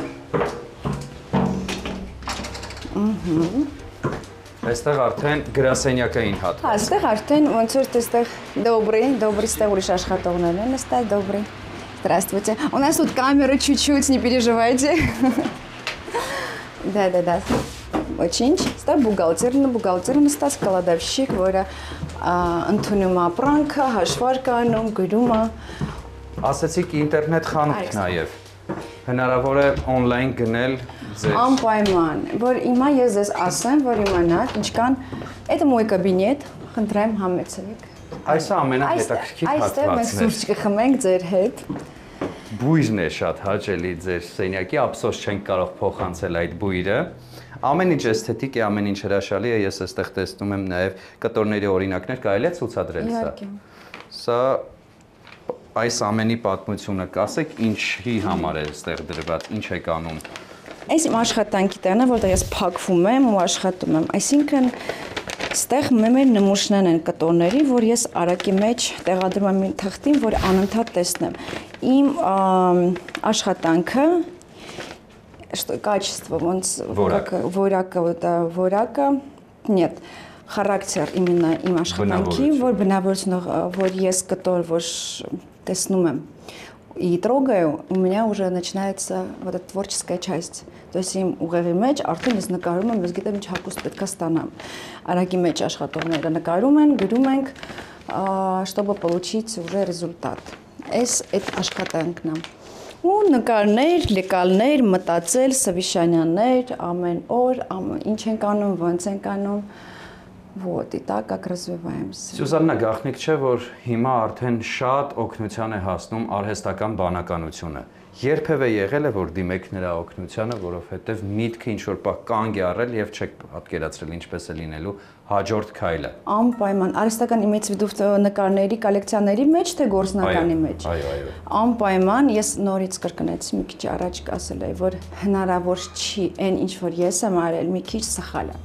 Այստեղ արդեն գրասենյակային հատված։ Հա, այստեղ արդեն ոնց որ այստեղ добрый, այստեղ ուրիշ աշխատողներ են, այստեղ добрый. Здравствуйте. У нас тут камеры чуть-чуть, не переживайте. Да. Очень. Ստա բուղղալտերն ստաց կալադավշիկ, որը ընդունում է ապրանքը, հաշվարկ անում, գրում է։ Ասացիք ինտերնետ խանութ նաև։ Հնարավոր է on-line գնել ձեր։ Անպայման, որ հիմա ես ձեզ ասեմ, որ իմանաք, ինչ կան, это мой кабинет, խնդրեմ համեցեք։ Այս ամենահետաքրքիր Այստեղ մենք հատվածն է։ սուրճ կխմենք ձեր հետ։ Բույրն է շատ հաճելի ձեր սենյակի, ափսոս չենք կարող փոխանցել այդ բույրը։ Ամեն ինչ էսթետիկ է, ամեն ինչ հրաշալի է, ես այստեղ տեսնում եմ նաև կտորների օրինակներ, կարելի է ցուցադրել սա։ Իհարկե։ Սա այս ամենի պատմությունը, կասեք ինչի համար է այստեղ դրված, ինչ եք անում։ Այս իմ աշխատանքի տեղն է, որտեղ ես փակվում եմ ու աշխատում եմ։ Այսինքն ստեղ մեր նմուշներն են կտորների, որ ես արակի մեջ տեղադրում եմ մի թղթին, որ անընդհատ տեսնեմ։ Իմ աշխատանքը что качество, ворակը, нет, характер именно им աշխատանքի, որ բնավորություն, որ ես կտոր, որ տեսնում եմ и трогаю, у меня уже начинается вот эта творческая часть. То есть им ուղեղի մեջ արդեն ես նկարում եմ, ես գիտեմ ինչ հագուստ պետք է ստանամ։ Արագի մեջ աշխատողները նկարում են, գրում ենք, чтобы получить уже результат։ Այդ աշխատանքն է։ Ու նկարներ, լեկալներ, մտածել, совещанияներ, ամեն օր, ինչ ենք անում, ոնց ենք անում, вот, и так как развиваемся։ Սյուզաննա, գաղտնիք չէ, որ հիմա արդեն շատ օգնության է հասնում արհեստական բանականությունը։ Երբևէ եղել է, որ դիմեք նրա օգնությանը, որովհետև միտքը ինչ-որ պահ կանգ է առել եւ չեք պատկերացրել ինչպես է լինելու հաջորդ քայլը։ Անպայման, արհեստական image video նկարների կոլեկցիաների մեջ թե գործնականի մեջ։ Այո։ Անպայման ես նորից կրկնեցի մի քիչ առաջ ասել եմ, որ հնարավոր չի այն ինչ որ ես եմ արել, մի քիչ սխալ է,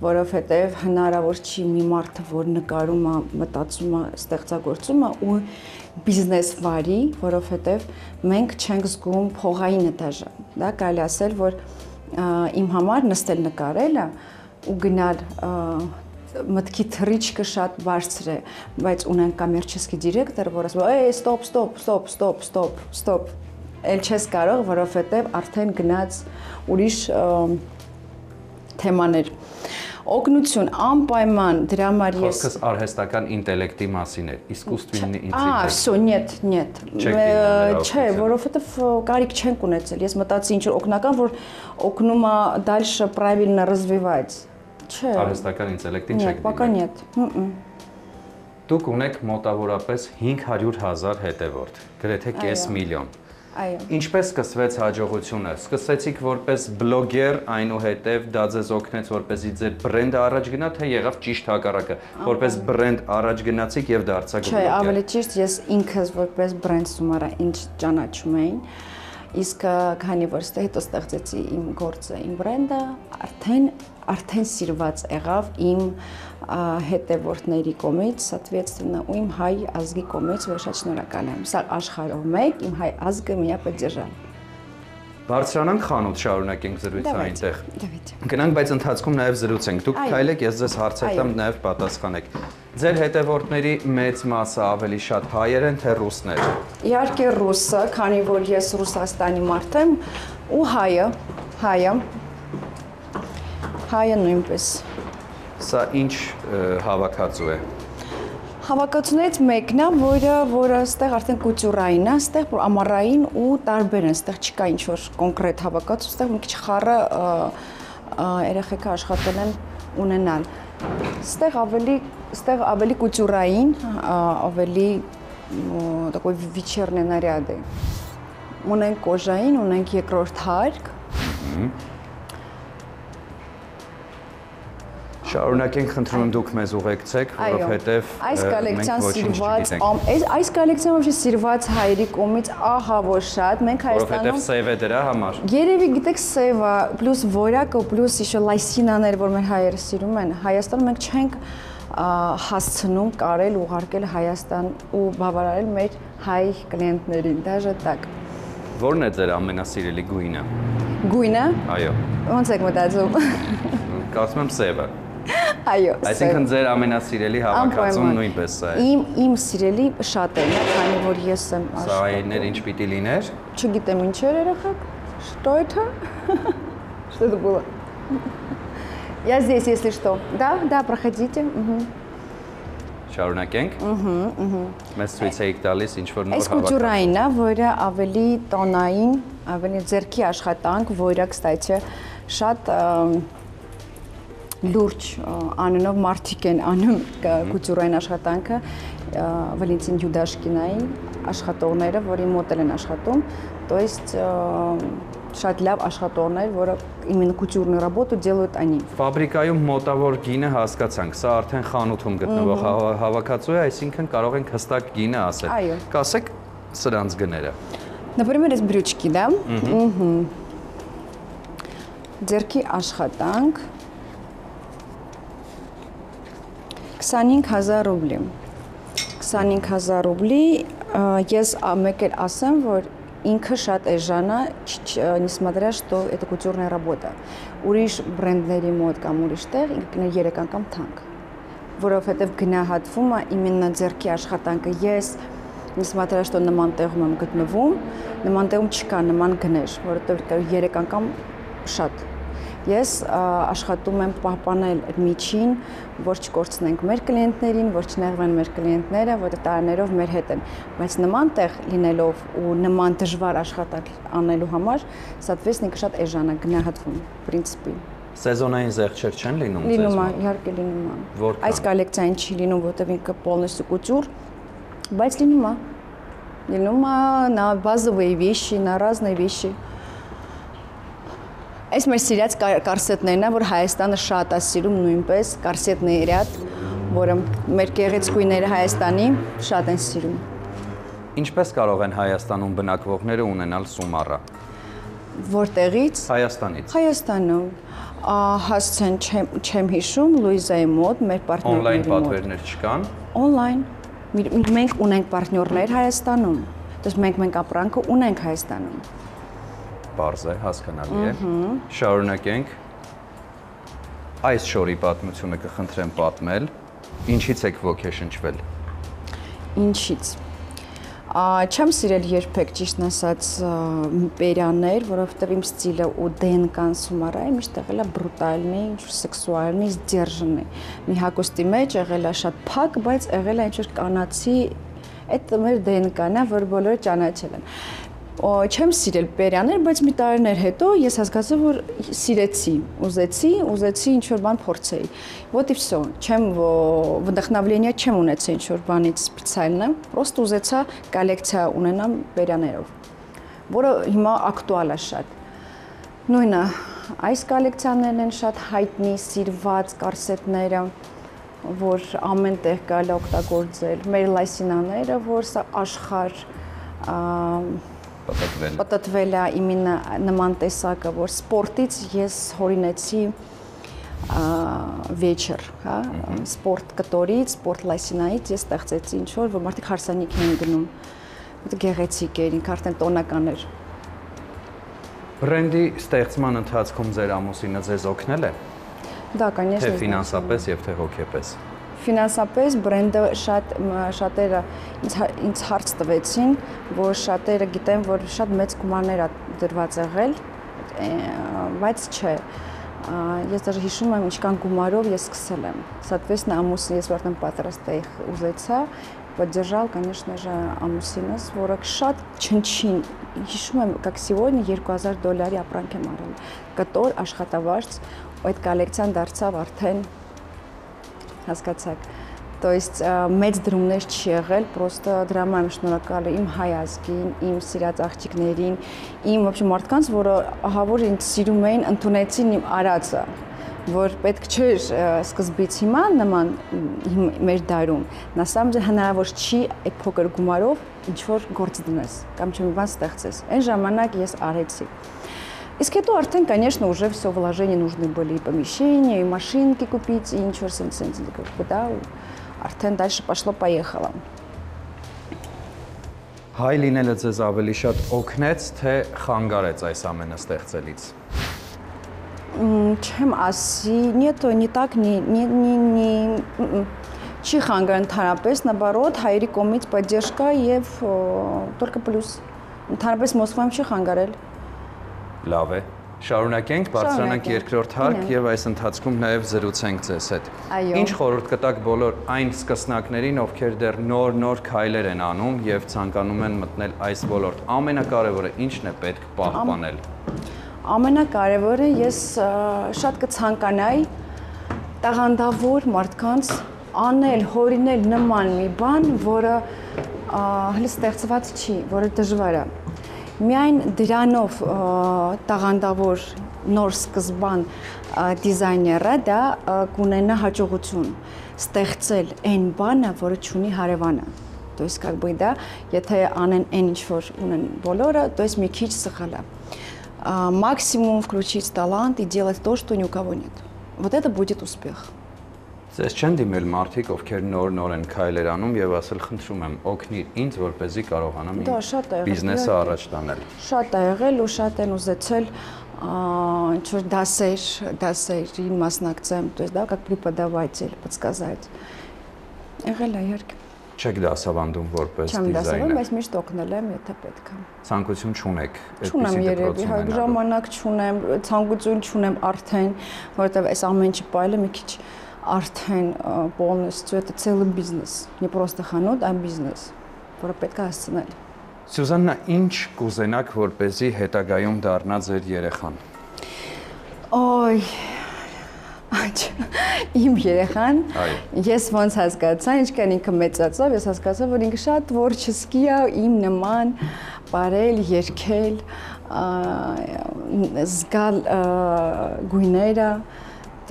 որովհետև հնարավոր չի մի մարդը, որ նկարում է, մտածում է, ստեղծագործում է ու բիզնես վարի, որովհետև մենք չենք զգում փողային էտաժը։ Դա կարելի ասել, որ իմ համար նստել նկարելը ու գնալ մտքի թռիչքը շատ բարձր է, բայց ունեն կոմերցիոն դիրեկտոր, որ ասում է, ստոպ, էլ չես կարող, որովհետև արդեն գնաց ուրիշ թեմաներ։ Օգնություն, անպայման դրա համար ես Խոսքս արհեստական ինտելեկտի մասին է, искусственный интеллект։ Всё, нет։ Չէ, որովհետև կարիք չենք ունեցել։ Ես մտածի ինչ որ օգնական, որ օգնում է дальше правильно развивать։ Չէ։ Արհեստական ինտելեկտին չեք դիմել։ Пока нет։ Դուք ունեք մոտավորապես 500,000 հետևորդ, գրեթե կես միլիոն։ Այո։ Ինչպես սկսվեց հաջողությունը։ Սկսեցիք որպես բլոգեր, այնուհետև դա ձեզ օգնեց, որպեսզի ձեր բրենդը առաջ գնա, թե եղավ ճիշտ հակառակը, որպես բրենդ առաջ գնացիք եւ դարձաք բլոգեր։ Չէ, ավելի ճիշտ ես ինքս որպես բրենդ սումարա ինչ ճանաչում էին, իսկ քանի որ հետո ստեղծեցի իմ գործը, իմ բրենդը, արդեն սիրված եղավ իմ հետևորդների կողմից, соответственно, ու իմ հայ ազգի կողմից, որ շատ շնորհակալ եմ։ Սա աշխարհով մեկ իմ հայ ազգը меня поддержал։ Բարձրանանք խանութ, շարունակենք զրույցը այնտեղ։ Давайте։ Գնանք, բայց ընթացքում նաև զրուցենք։ Դուք քայլեք, ես ձեզ հարցեր տամ, նաև պատասխանեք։ Ձեր հետևորդների մեծ մասը ավելի շատ հայեր են, թե ռուսներ։ Իհարկե ռուսը, քանի որ ես Ռուսաստանի մարդ եմ, ու հայը նույնպես։ Սա ինչ հավաքածու է։ Հավաքածուներից մեկն է, որը այստեղ արդեն կուլտուրային է, այստեղ որ ամառային ու տարբեր են, այստեղ չկա ինչ որ կոնկրետ հավաքածու, այստեղ մի քիչ խառը երեխեքը աշխատել են ունենալ։ Այստեղ ավելի կուլտուրային, ավելի такой вечерний наряды։ Ունենք կոժային, ունենք երկրորդ հարկ։ Շարունակենք, խնդրում դուք մեզ ուղեկցեք, որովհետև այս մենք ոչինչ չգիտենք։ այս կոլեկցիան вообще սիրված հայերի կողմից ահա որ շատ, մենք Որովհետև Հայաստանում սև է դրա համար։ Երևի գիտեք սևա, պլյուս որակը, պլյուս еще լայսինաներ, որ մեր հայերը սիրում են։ Հայաստանում մենք չենք հասցնում կարել ուղարկել Հայաստան ու բավարարել մեր հայ կլիենտներին, դաժե տակ։ Որն է ձեր ամենասիրելի գույնը։ Գույնը։ Այո։ Ոնց եք մտածում։ Կարծում եմ սևը։ Այո, Այսինքն ձեր ամենասիրելի հավաքածուն նույնպես սա է։ Իմ սիրելի շատ է, քանի որ ես եմ Սա այներ ինչ պիտի լիներ։ Չգիտեմ ինչ էր երեխեք։ Что это? Что это было? Я здесь, если что. Да, проходите. Շարունակենք։ Մեզ ցույց եք տալիս ինչ որ նոր Այս կուլտուրային է, որը ավելի տոնային, ավելի ձեռքի աշխատանք, որը, կստայցե, շատ լուրջ անունով մարդիկ են անում կուլտուրային աշխատանքը Վալենտին Յուդաշկինայի աշխատողները, որի մոտ են աշխատում, то есть շատ լավ աշխատողներ, որը именно культурную работу делают они։ Ֆաբրիկայում մոտավոր գինը հասկացանք, սա արդեն խանութում գտնվող հավաքածու է, այսինքն կարող ենք հստակ գինը ասել։ Այո։ Կասեք սրանց գները։ Например, из брючки, да? Ձեռքի աշխատանք 25000 ռուբլի։ 25000 ռուբլի, ես մեկ էլ ասեմ, որ ինքը շատ էժան է, несмотря что это культурная работа։ Ուրիշ բրենդների մոտ կամ ուրիշ տեղ ինքը 3 անգամ թանկ, որովհետև գնահատվում է именно ձեռքի աշխատանքը։ Ես նесмотря что նման տեղում եմ գտնվում, նման տեղում չկա նման գներ, որովհետև 3 անգամ շատ։ Ես աշխատում եմ պահպանել այդ միջին, որ չկորցնենք մեր կլիենտներին, որ չնեղվեն մեր կլիենտները, որ տարիներով մեր հետ են։ Բայց նման տեղ լինելով ու նման դժվար աշխատանք անելու համար, соответственно, շատ էժան է գնահատվում, в принципе։ Սեզոնային զեղչեր չեն լինում ձեզ Լինում է, մոտ։ իհարկե լինում է։ Որքան։ Այս կոլեկցիան չի լինում, որտեղ ինքը полностью культур, բայց լինում է։ Լինում է на базовые вещи, на разные вещи։ Այս մեր սիրած կարսետներն է, որ Հայաստանը շատ է սիրում նույնպես, կարսետների ռյադ, որը մեր գեղեցկույները Հայաստանի շատ են սիրում։ Ինչպես կարող են Հայաստանում բնակվողները ունենալ սումառա։ Որտեղից։ Հայաստանից։ Հայաստանում հասցեն չեմ հիշում Լուիզայի մոտ, մեր պարտներների Օնլայն պատվերներ չկան։ Օնլայն։ Մենք ունենք պարտներներ Հայաստանում։ Դες մենք ապրանքը ունենք Հայաստանում։ Պարզ է, հասկանալի է։ Շարունակենք։ Այս շորի պատմությունը կխնդրեմ պատմել։ Ինչից եք ոգեշնչվել։ Ինչից։ Չեմ սիրել երբեք ճիշտն ասած պերաներ, որովհետև իմ ստիլը ու դենկան սումարայի միշտ եղել է բրուտալնի, ինչ-որ սեքսուալնի, սդержанный։ Մի հագուստի մեջ եղել է շատ փակ, բայց եղել է ինչ-որ կանացի, այդ մեր դենկան է, որ բոլորը ճանաչել են։ Չեմ սիրել պերաներ, բայց մի տարիներ հետո ես հասկացա, որ սիրեցի, ուզեցի ինչ-որ բան փորձեի։ Вот и всё։ Չեմ вдохновление չեմ ունեցել ինչ-որ բանից սպეციально, просто ուզեցա կոլեկցիա ունենամ պերաներով, որը հիմա ակտուալ է շատ։ Նույնը, այս կոլեկցիաներն են շատ հայտնի, սիրված կարսետները, որ ամեն տեղ կարելի է օգտագործել։ Մեր լայսինաները, որ սա աշխարհ պատտվել է իմенно նման տեսակը, որ սպորտից ես հորինեցի вечер, հա, սպորտ կտորից, սպորտ լայսինայից ես ստեղծեցի ինչ որ մարդիկ հարսանիք էին գնում։ Դա գեղեցիկ էր, ինքը արդեն տոնական էր։ Բրենդի ստեղծման ընթացքում ձեր ամուսինը ձեզ օգնել է։ Да, конечно։ Թե ֆինանսապես եւ թե հոգեպես։ Ֆինանսապես բրենդը շատերը ինձ հարց տվեցին, որ շատերը գիտեն, որ շատ մեծ գումարներ է դրված եղել, բայց չէ։ Ես даже հիշում եմ ինչքան գումարով ես սկսել եմ։ Соответственно, ամուսին ես արդեն պատրաստ էի ուզեցա, поддержал, конечно же, ամուսինս, որը շատ չնչին, հիշում եմ, как сегодня $2000 ապրանք եմ արել, կտոր աշխատավարձ, այդ կոլեկցիան դարձավ արդեն, հասկացաք, то есть մեծ դրումներ չի եղել, просто դրա համար եմ շնորհակալ իմ հայ ազգին, իմ սիրած աղջիկներին, իմ вообще մարդկանց, որը ահա որ ինձ սիրում էին, ընդունեցին իմ արածը, որ պետք չէր սկզբից հիմա նման մեր դարում, на самом деле հնարավոր չի այդ փոքր գումարով ինչ որ գործ դնես կամ ինչ-որ բան стեղծես։ Այն ժամանակ ես արեցի։ Իսկ հետո արդեն, конечно, уже все вложения нужны были, и помещения, и машинки купить, и ինչ-որ sense да, արդեն дальше пошло-поехало։ Հայ լինելը ձեզ ավելի շատ օգնեց, թե խանգարեց այս ամենը ստեղծելից։ Չեմ ասի, нет, не так, չի խանգարել ընդհանրապես, наоборот, հայերի կողմից поддержка եւ только плюс։ Ընդհանրապես Մոսկվայում չի խանգարել։ Լավ է։ Շարունակենք, բարձրանանք երկրորդ հարկ եւ այս ընթացքում նաեւ զրուցենք ձեզ հետ։ Ինչ խորհուրդ կտաք բոլոր այն սկսնակներին, ովքեր դեռ նոր քայլեր են անում եւ ցանկանում են մտնել այս ոլորտ։ Ամենակարևորը ինչն է պետք պահպանել։ Ամենակարևորը ես շատ կցանկանայի տաղանդավոր մարդկանց անել, հորինել նման մի բան, որը հենց ստեղծված չի, որը դժվար է։ Միայն դրանով տաղանդավոր նոր սկզբան դիզայները դա կունենա հաջողություն ստեղծել այն բանը, որը չունի հարևանը։ То есть как бы да, եթե անեն այն ինչ որ ունեն բոլորը, то есть մի քիչ սխալ է։ Максимум включить талант и делать то, что ни у кого нет. Вот это будет успех. Ձեզ չեն դիմել մարդիկ, ովքեր նոր են քայլեր անում եւ ասել խնդրում եմ օգնիր ինձ, որպեսզի կարողանամ իմ բիզնեսը առաջ տանել։ Շատ է եղել ու շատ են ուզեցել ինչ որ դասերին մասնակցեմ, то есть да, как преподаватель, подсказать։ Եղել է իհարկե։ Չեք դասավանդում որպես դիզայներ։ Չեմ դասավանդում, բայց միշտ օգնել եմ, եթե պետք է։ Ցանկություն չունեք այդպիսի դպրոցում ունենալու։ Ժամանակ չունեմ, ցանկություն չունեմ արդեն, որովհետեւ այս ամեն ինչը պայելը մի քիչ արդեն полностью это целый бизнес, не просто խանութ, այլ բիզնես, որը պետք է հասցնել։ Սյուզաննա, ինչ կուզենաք, որպեսզի հետագայում դառնա ձեր երեխան։ Օй, իմ երեխան, ես ոնց հասկացա, ինչքան ինքը մեծացավ, ես հասկացա, որ ինքը շատ տворческий է, իմ նման բարել, երգել, զգալ գույները,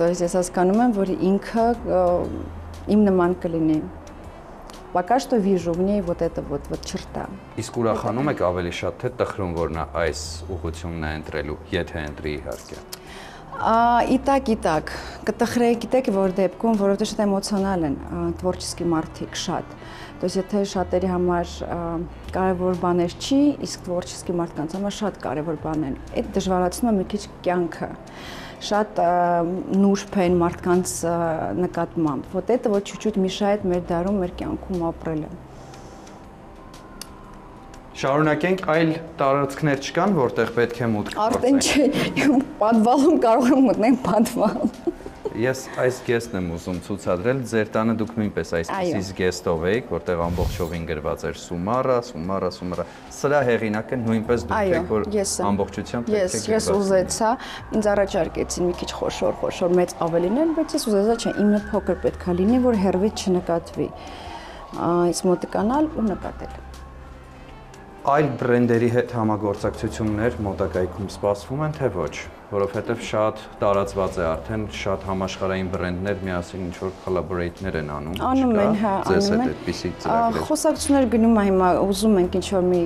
то есть ես հասկանում եմ, որ ինքը իմ նման կլինի։ Пока что вижу в ней вот это вот черта։ Իսկ ուրախանում եք ավելի շատ, թե տխրում, որ նա այս ուղղությունն է ընտրելու, եթե ընտրի իհարկե։ И так, կտխրեի գիտեք որ դեպքում, որովհետեւ շատ էմոցիոնալ են տворческий մարդիկ շատ։ То есть եթե շատերի համար կարևոր բաներ չի, իսկ տворческий մարդկանց համար շատ կարևոր բան են։ Այդ դժվարացնում է մի քիչ կյանքը։ Շատ նուրբ են մարդկանց նկատմամբ։ Вот это вот чуть-чуть мешает մեր դարում, մեր կյանքում ապրելը։ Շարունակենք, այլ տարածքներ չկան, որտեղ պետք է մուտք Արդեն չէ, պատվալում կարող եմ մտնել պատվալ։ Ես այս գեստն եմ ուզում ցուցադրել, ձեր տանը դուք նույնպես այսպիսի զգեստով եք, որտեղ ամբողջովին գրված էր Սումարա։ Սրա հեղինակը նույնպես դուք եք, որ ամբողջությամբ պետք է գրված։ Ես ուզեցա, ինձ առաջարկեցին մի քիչ խոշոր մեծ ավելինել, բայց ես ուզեցա, չէ, իմը փոքր պետքա լինի, որ հերվից չնկատվի։ Այս մոտիկանալ ու նկատել։ Այլ բրենդերի հետ համագործակցություններ մոտակայքում սպասվում են, թե ոչ, որովհետև շատ տարածված է արդեն, շատ համաշխարհային բրենդներ միասին ինչ-որ collaborate-ներ են անում։ Անում են, հա, ձեզ հետ այդպիսի ծրագրեր։ Խոսակցություններ գնում է հիմա, ուզում ենք ինչ-որ մի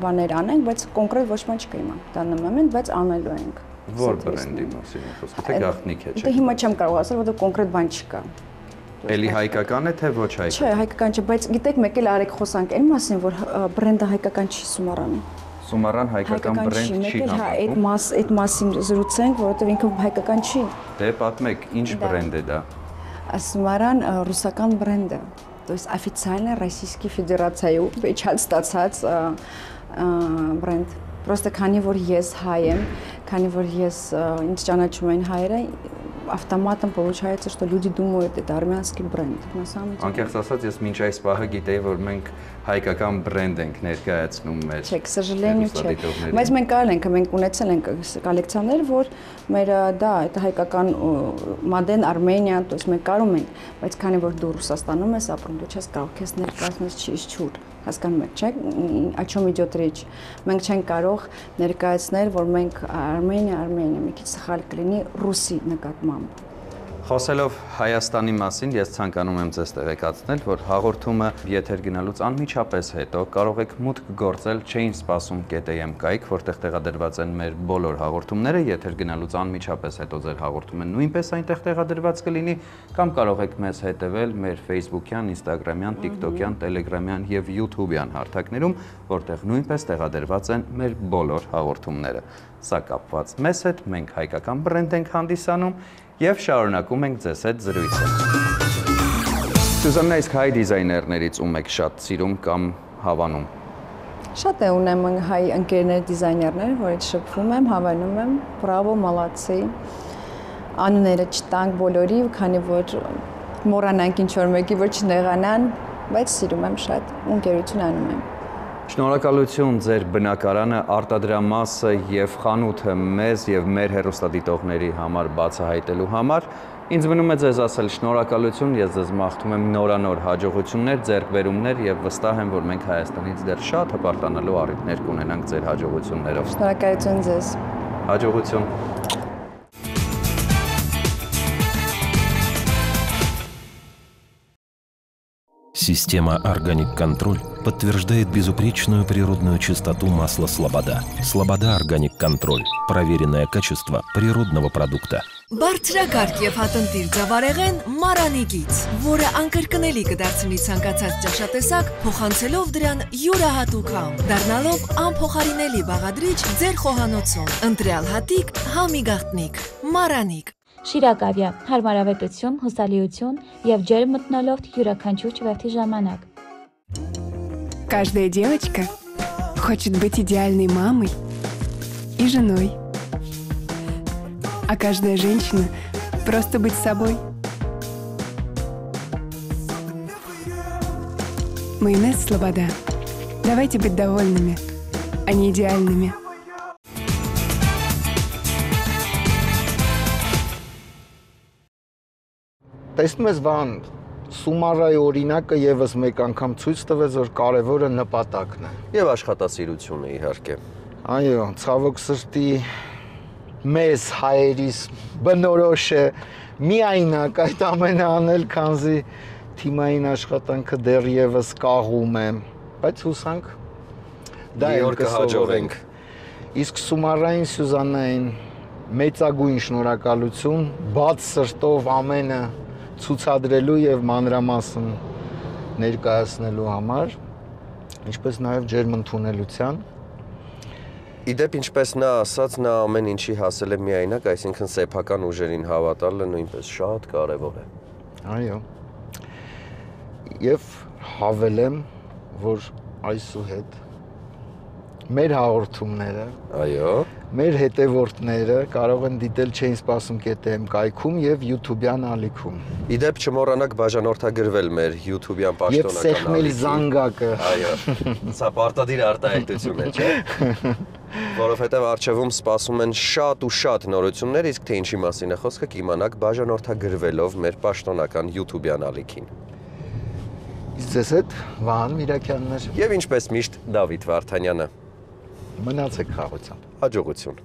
բաներ անենք, բայց կոնկրետ ոչ մի չկա հիմա տանը մոմենտ, բայց անելու ենք։ Որ բրենդի մասին է խոսքը, թե գաղտնիք է, չէ՞։ Դե հիմա չեմ կարող ասել, որովհետև կոնկրետ բան չկա։ Էլի հայկական է, թե ոչ հայկական։ Չէ, հայկական չէ, բայց գիտեք, մեկ էլ արեք խոսանք այն մասին, որ բրենդը հայկական չի Սումարանը։ Սումարան հայկական բրենդ չի համարվում։ Այդ մասին զրուցենք, որովհետև ինքը հայկական չի։ Դե պատմեք, ինչ բրենդ է դա։ Ասմարան ռուսական բրենդ է, то есть официально Российской Федерацией печать ստացած բրենդ։ Просто քանի որ ես հայ եմ, քանի որ ես ինձ ճանաչում են հայերը, автоматом получается, что люди думают, это армянский бренд, на самом деле։ Անկեղծ ասած, ես մինչ այս պահը գիտեի, որ մենք հայկական բրենդ ենք ներկայացնում մեր։ Չէ, к сожалению, չէ։ Բայց մենք կարել ենք, մենք ունեցել ենք կոլեկցիաներ, որ մեր դա, это հայկական մոդեն Արմենիան, то есть մենք կարում ենք, բայց քանի որ դու Ռուսաստանում ես ապրում, դու չես կարող քեզ ներկայացնել չուր։ Հասկանում եք, չէ՞, о чем идет речь։ Մենք չենք կարող ներկայացնել, որ մենք Արմենիա, մի քիչ սխալ կլինի ռուսի նկատմամբ։ Խոսելով Հայաստանի մասին, ես ցանկանում եմ ձեզ տեղեկացնել, որ հաղորդումը եթեր գնալուց անմիջապես հետո կարող եք մուտք գործել Չէին սպասում ԿՏՄ կայք, որտեղ տեղադրված են մեր բոլոր հաղորդումները, եթեր գնալուց անմիջապես հետո ձեր հաղորդումը նույնպես այնտեղ տեղադրված կլինի, կամ կարող եք մեզ հետևել մեր Facebook-յան, Instagram-յան, TikTok-յան, Telegram-յան եւ YouTube-յան հարթակներում, որտեղ նույնպես տեղադրված են մեր բոլոր հաղորդումները։ Սա կապված մեզ հետ, մենք հայկական բրենդ ենք հանդիսանում եւ շարունակում ենք ձեզ հետ զրույցը։ Սուզաննա, իսկ հայ դիզայներներից ում եք շատ սիրում կամ հավանում։ Շատ է ունեմ հայ ընկերներ դիզայներներ, որից շփվում եմ, հավանում եմ, բրավո, մալացի։ Անունները չտանք բոլորի, քանի որ մոռանանք ինչ որ մեկի, որ չնեղանան, բայց սիրում եմ շատ, ընկերություն անում եմ։ Շնորհակալություն ձեր բնակարանը, արտադրամասը եւ խանութը մեզ եւ մեր հեռուստադիտողների համար բացահայտելու համար։ Ինձ մնում է ձեզ ասել շնորհակալություն, ես ձեզ մաղթում եմ նորանոր հաջողություններ, ձեռքբերումներ եւ վստահ եմ, որ մենք Հայաստանից դեռ շատ հպարտանալու առիթներ կունենանք ձեր հաջողություններով։ Շնորհակալություն ձեզ։ Հաջողություն։ Система «Органик Контроль» подтверждает безупречную природную чистоту масла «Слобода». «Слобода Органик Контроль» – проверенное качество природного продукта. Բարձրակարգ եւ հատնտիր ձավարեղեն Մարանիկից, որը անկրկնելի կդարձնի ցանկացած ճաշատեսակ, փոխանցելով դրան յուրահատուկ համ, դառնալով անփոխարինելի բաղադրիչ ձեր խոհանոցում։ Ընտրյալ հատիկ, համի գաղտնիք, Մարանիկ։ Շիրակավյա, հարմարավետություն, հուսալիություն եւ ջերմ մթնոլորտ յուրաքանչյուր չվերթի ժամանակ։ Каждая девочка хочет быть идеальной мамой и женой. А каждая женщина просто быть собой. Майонез «Слобода». Давайте быть довольными, а не идеальными. Տեսնում ես Վան, Սումարայի օրինակը եւս մեկ անգամ ցույց տվեց, որ կարևորը նպատակն է։ Եվ աշխատասիրությունը իհարկե։ Այո, ցավոք սրտի մեզ հայերիս բնորոշ է միայնակ այդ ամենը անել, քանզի թիմային աշխատանքը դեռևս կաղում է, բայց հուսանք դա Մի օր կհաջողենք։ Իսկ Սումարային Սյուզաննային մեծագույն շնորհակալություն, բաց սրտով ամենը ցուցադրելու եւ մանրամասն ներկայացնելու համար, ինչպես նաեւ ջերմընդունելության։ Իդեպ ինչպես նա ասաց, նա ամեն ինչի հասել է միայնակ, այսինքն սեփական ուժերին հավատալը նույնպես շատ կարևոր է։ Այո։ Եվ հավելեմ, որ այսուհետ մեր հաղորդումները, այո, մեր հետևորդները կարող են դիտել Չէին սպասում ԿՏՄ կայքում եւ YouTube-յան ալիքում։ Իդեպ չմոռանաք բաժանորդագրվել մեր YouTube-յան Եվ պաշտոնական սեղմել ալիքի։ զանգակը։ Այո, սա պարտադիր արտահայտություն է, չէ՞։ Որովհետև առջևում սպասում են շատ ու շատ նորություններ, իսկ թե ինչի մասին է խոսքը կիմանաք բաժանորդագրվելով մեր պաշտոնական YouTube-յան ալիքին։ Իսկ ձեզ հետ Վահան Միրաքյաններ։ Եվ ինչպես միշտ Դավիթ Վարդանյանը։ Մնացեք խաղությամբ։ Հաջողություն։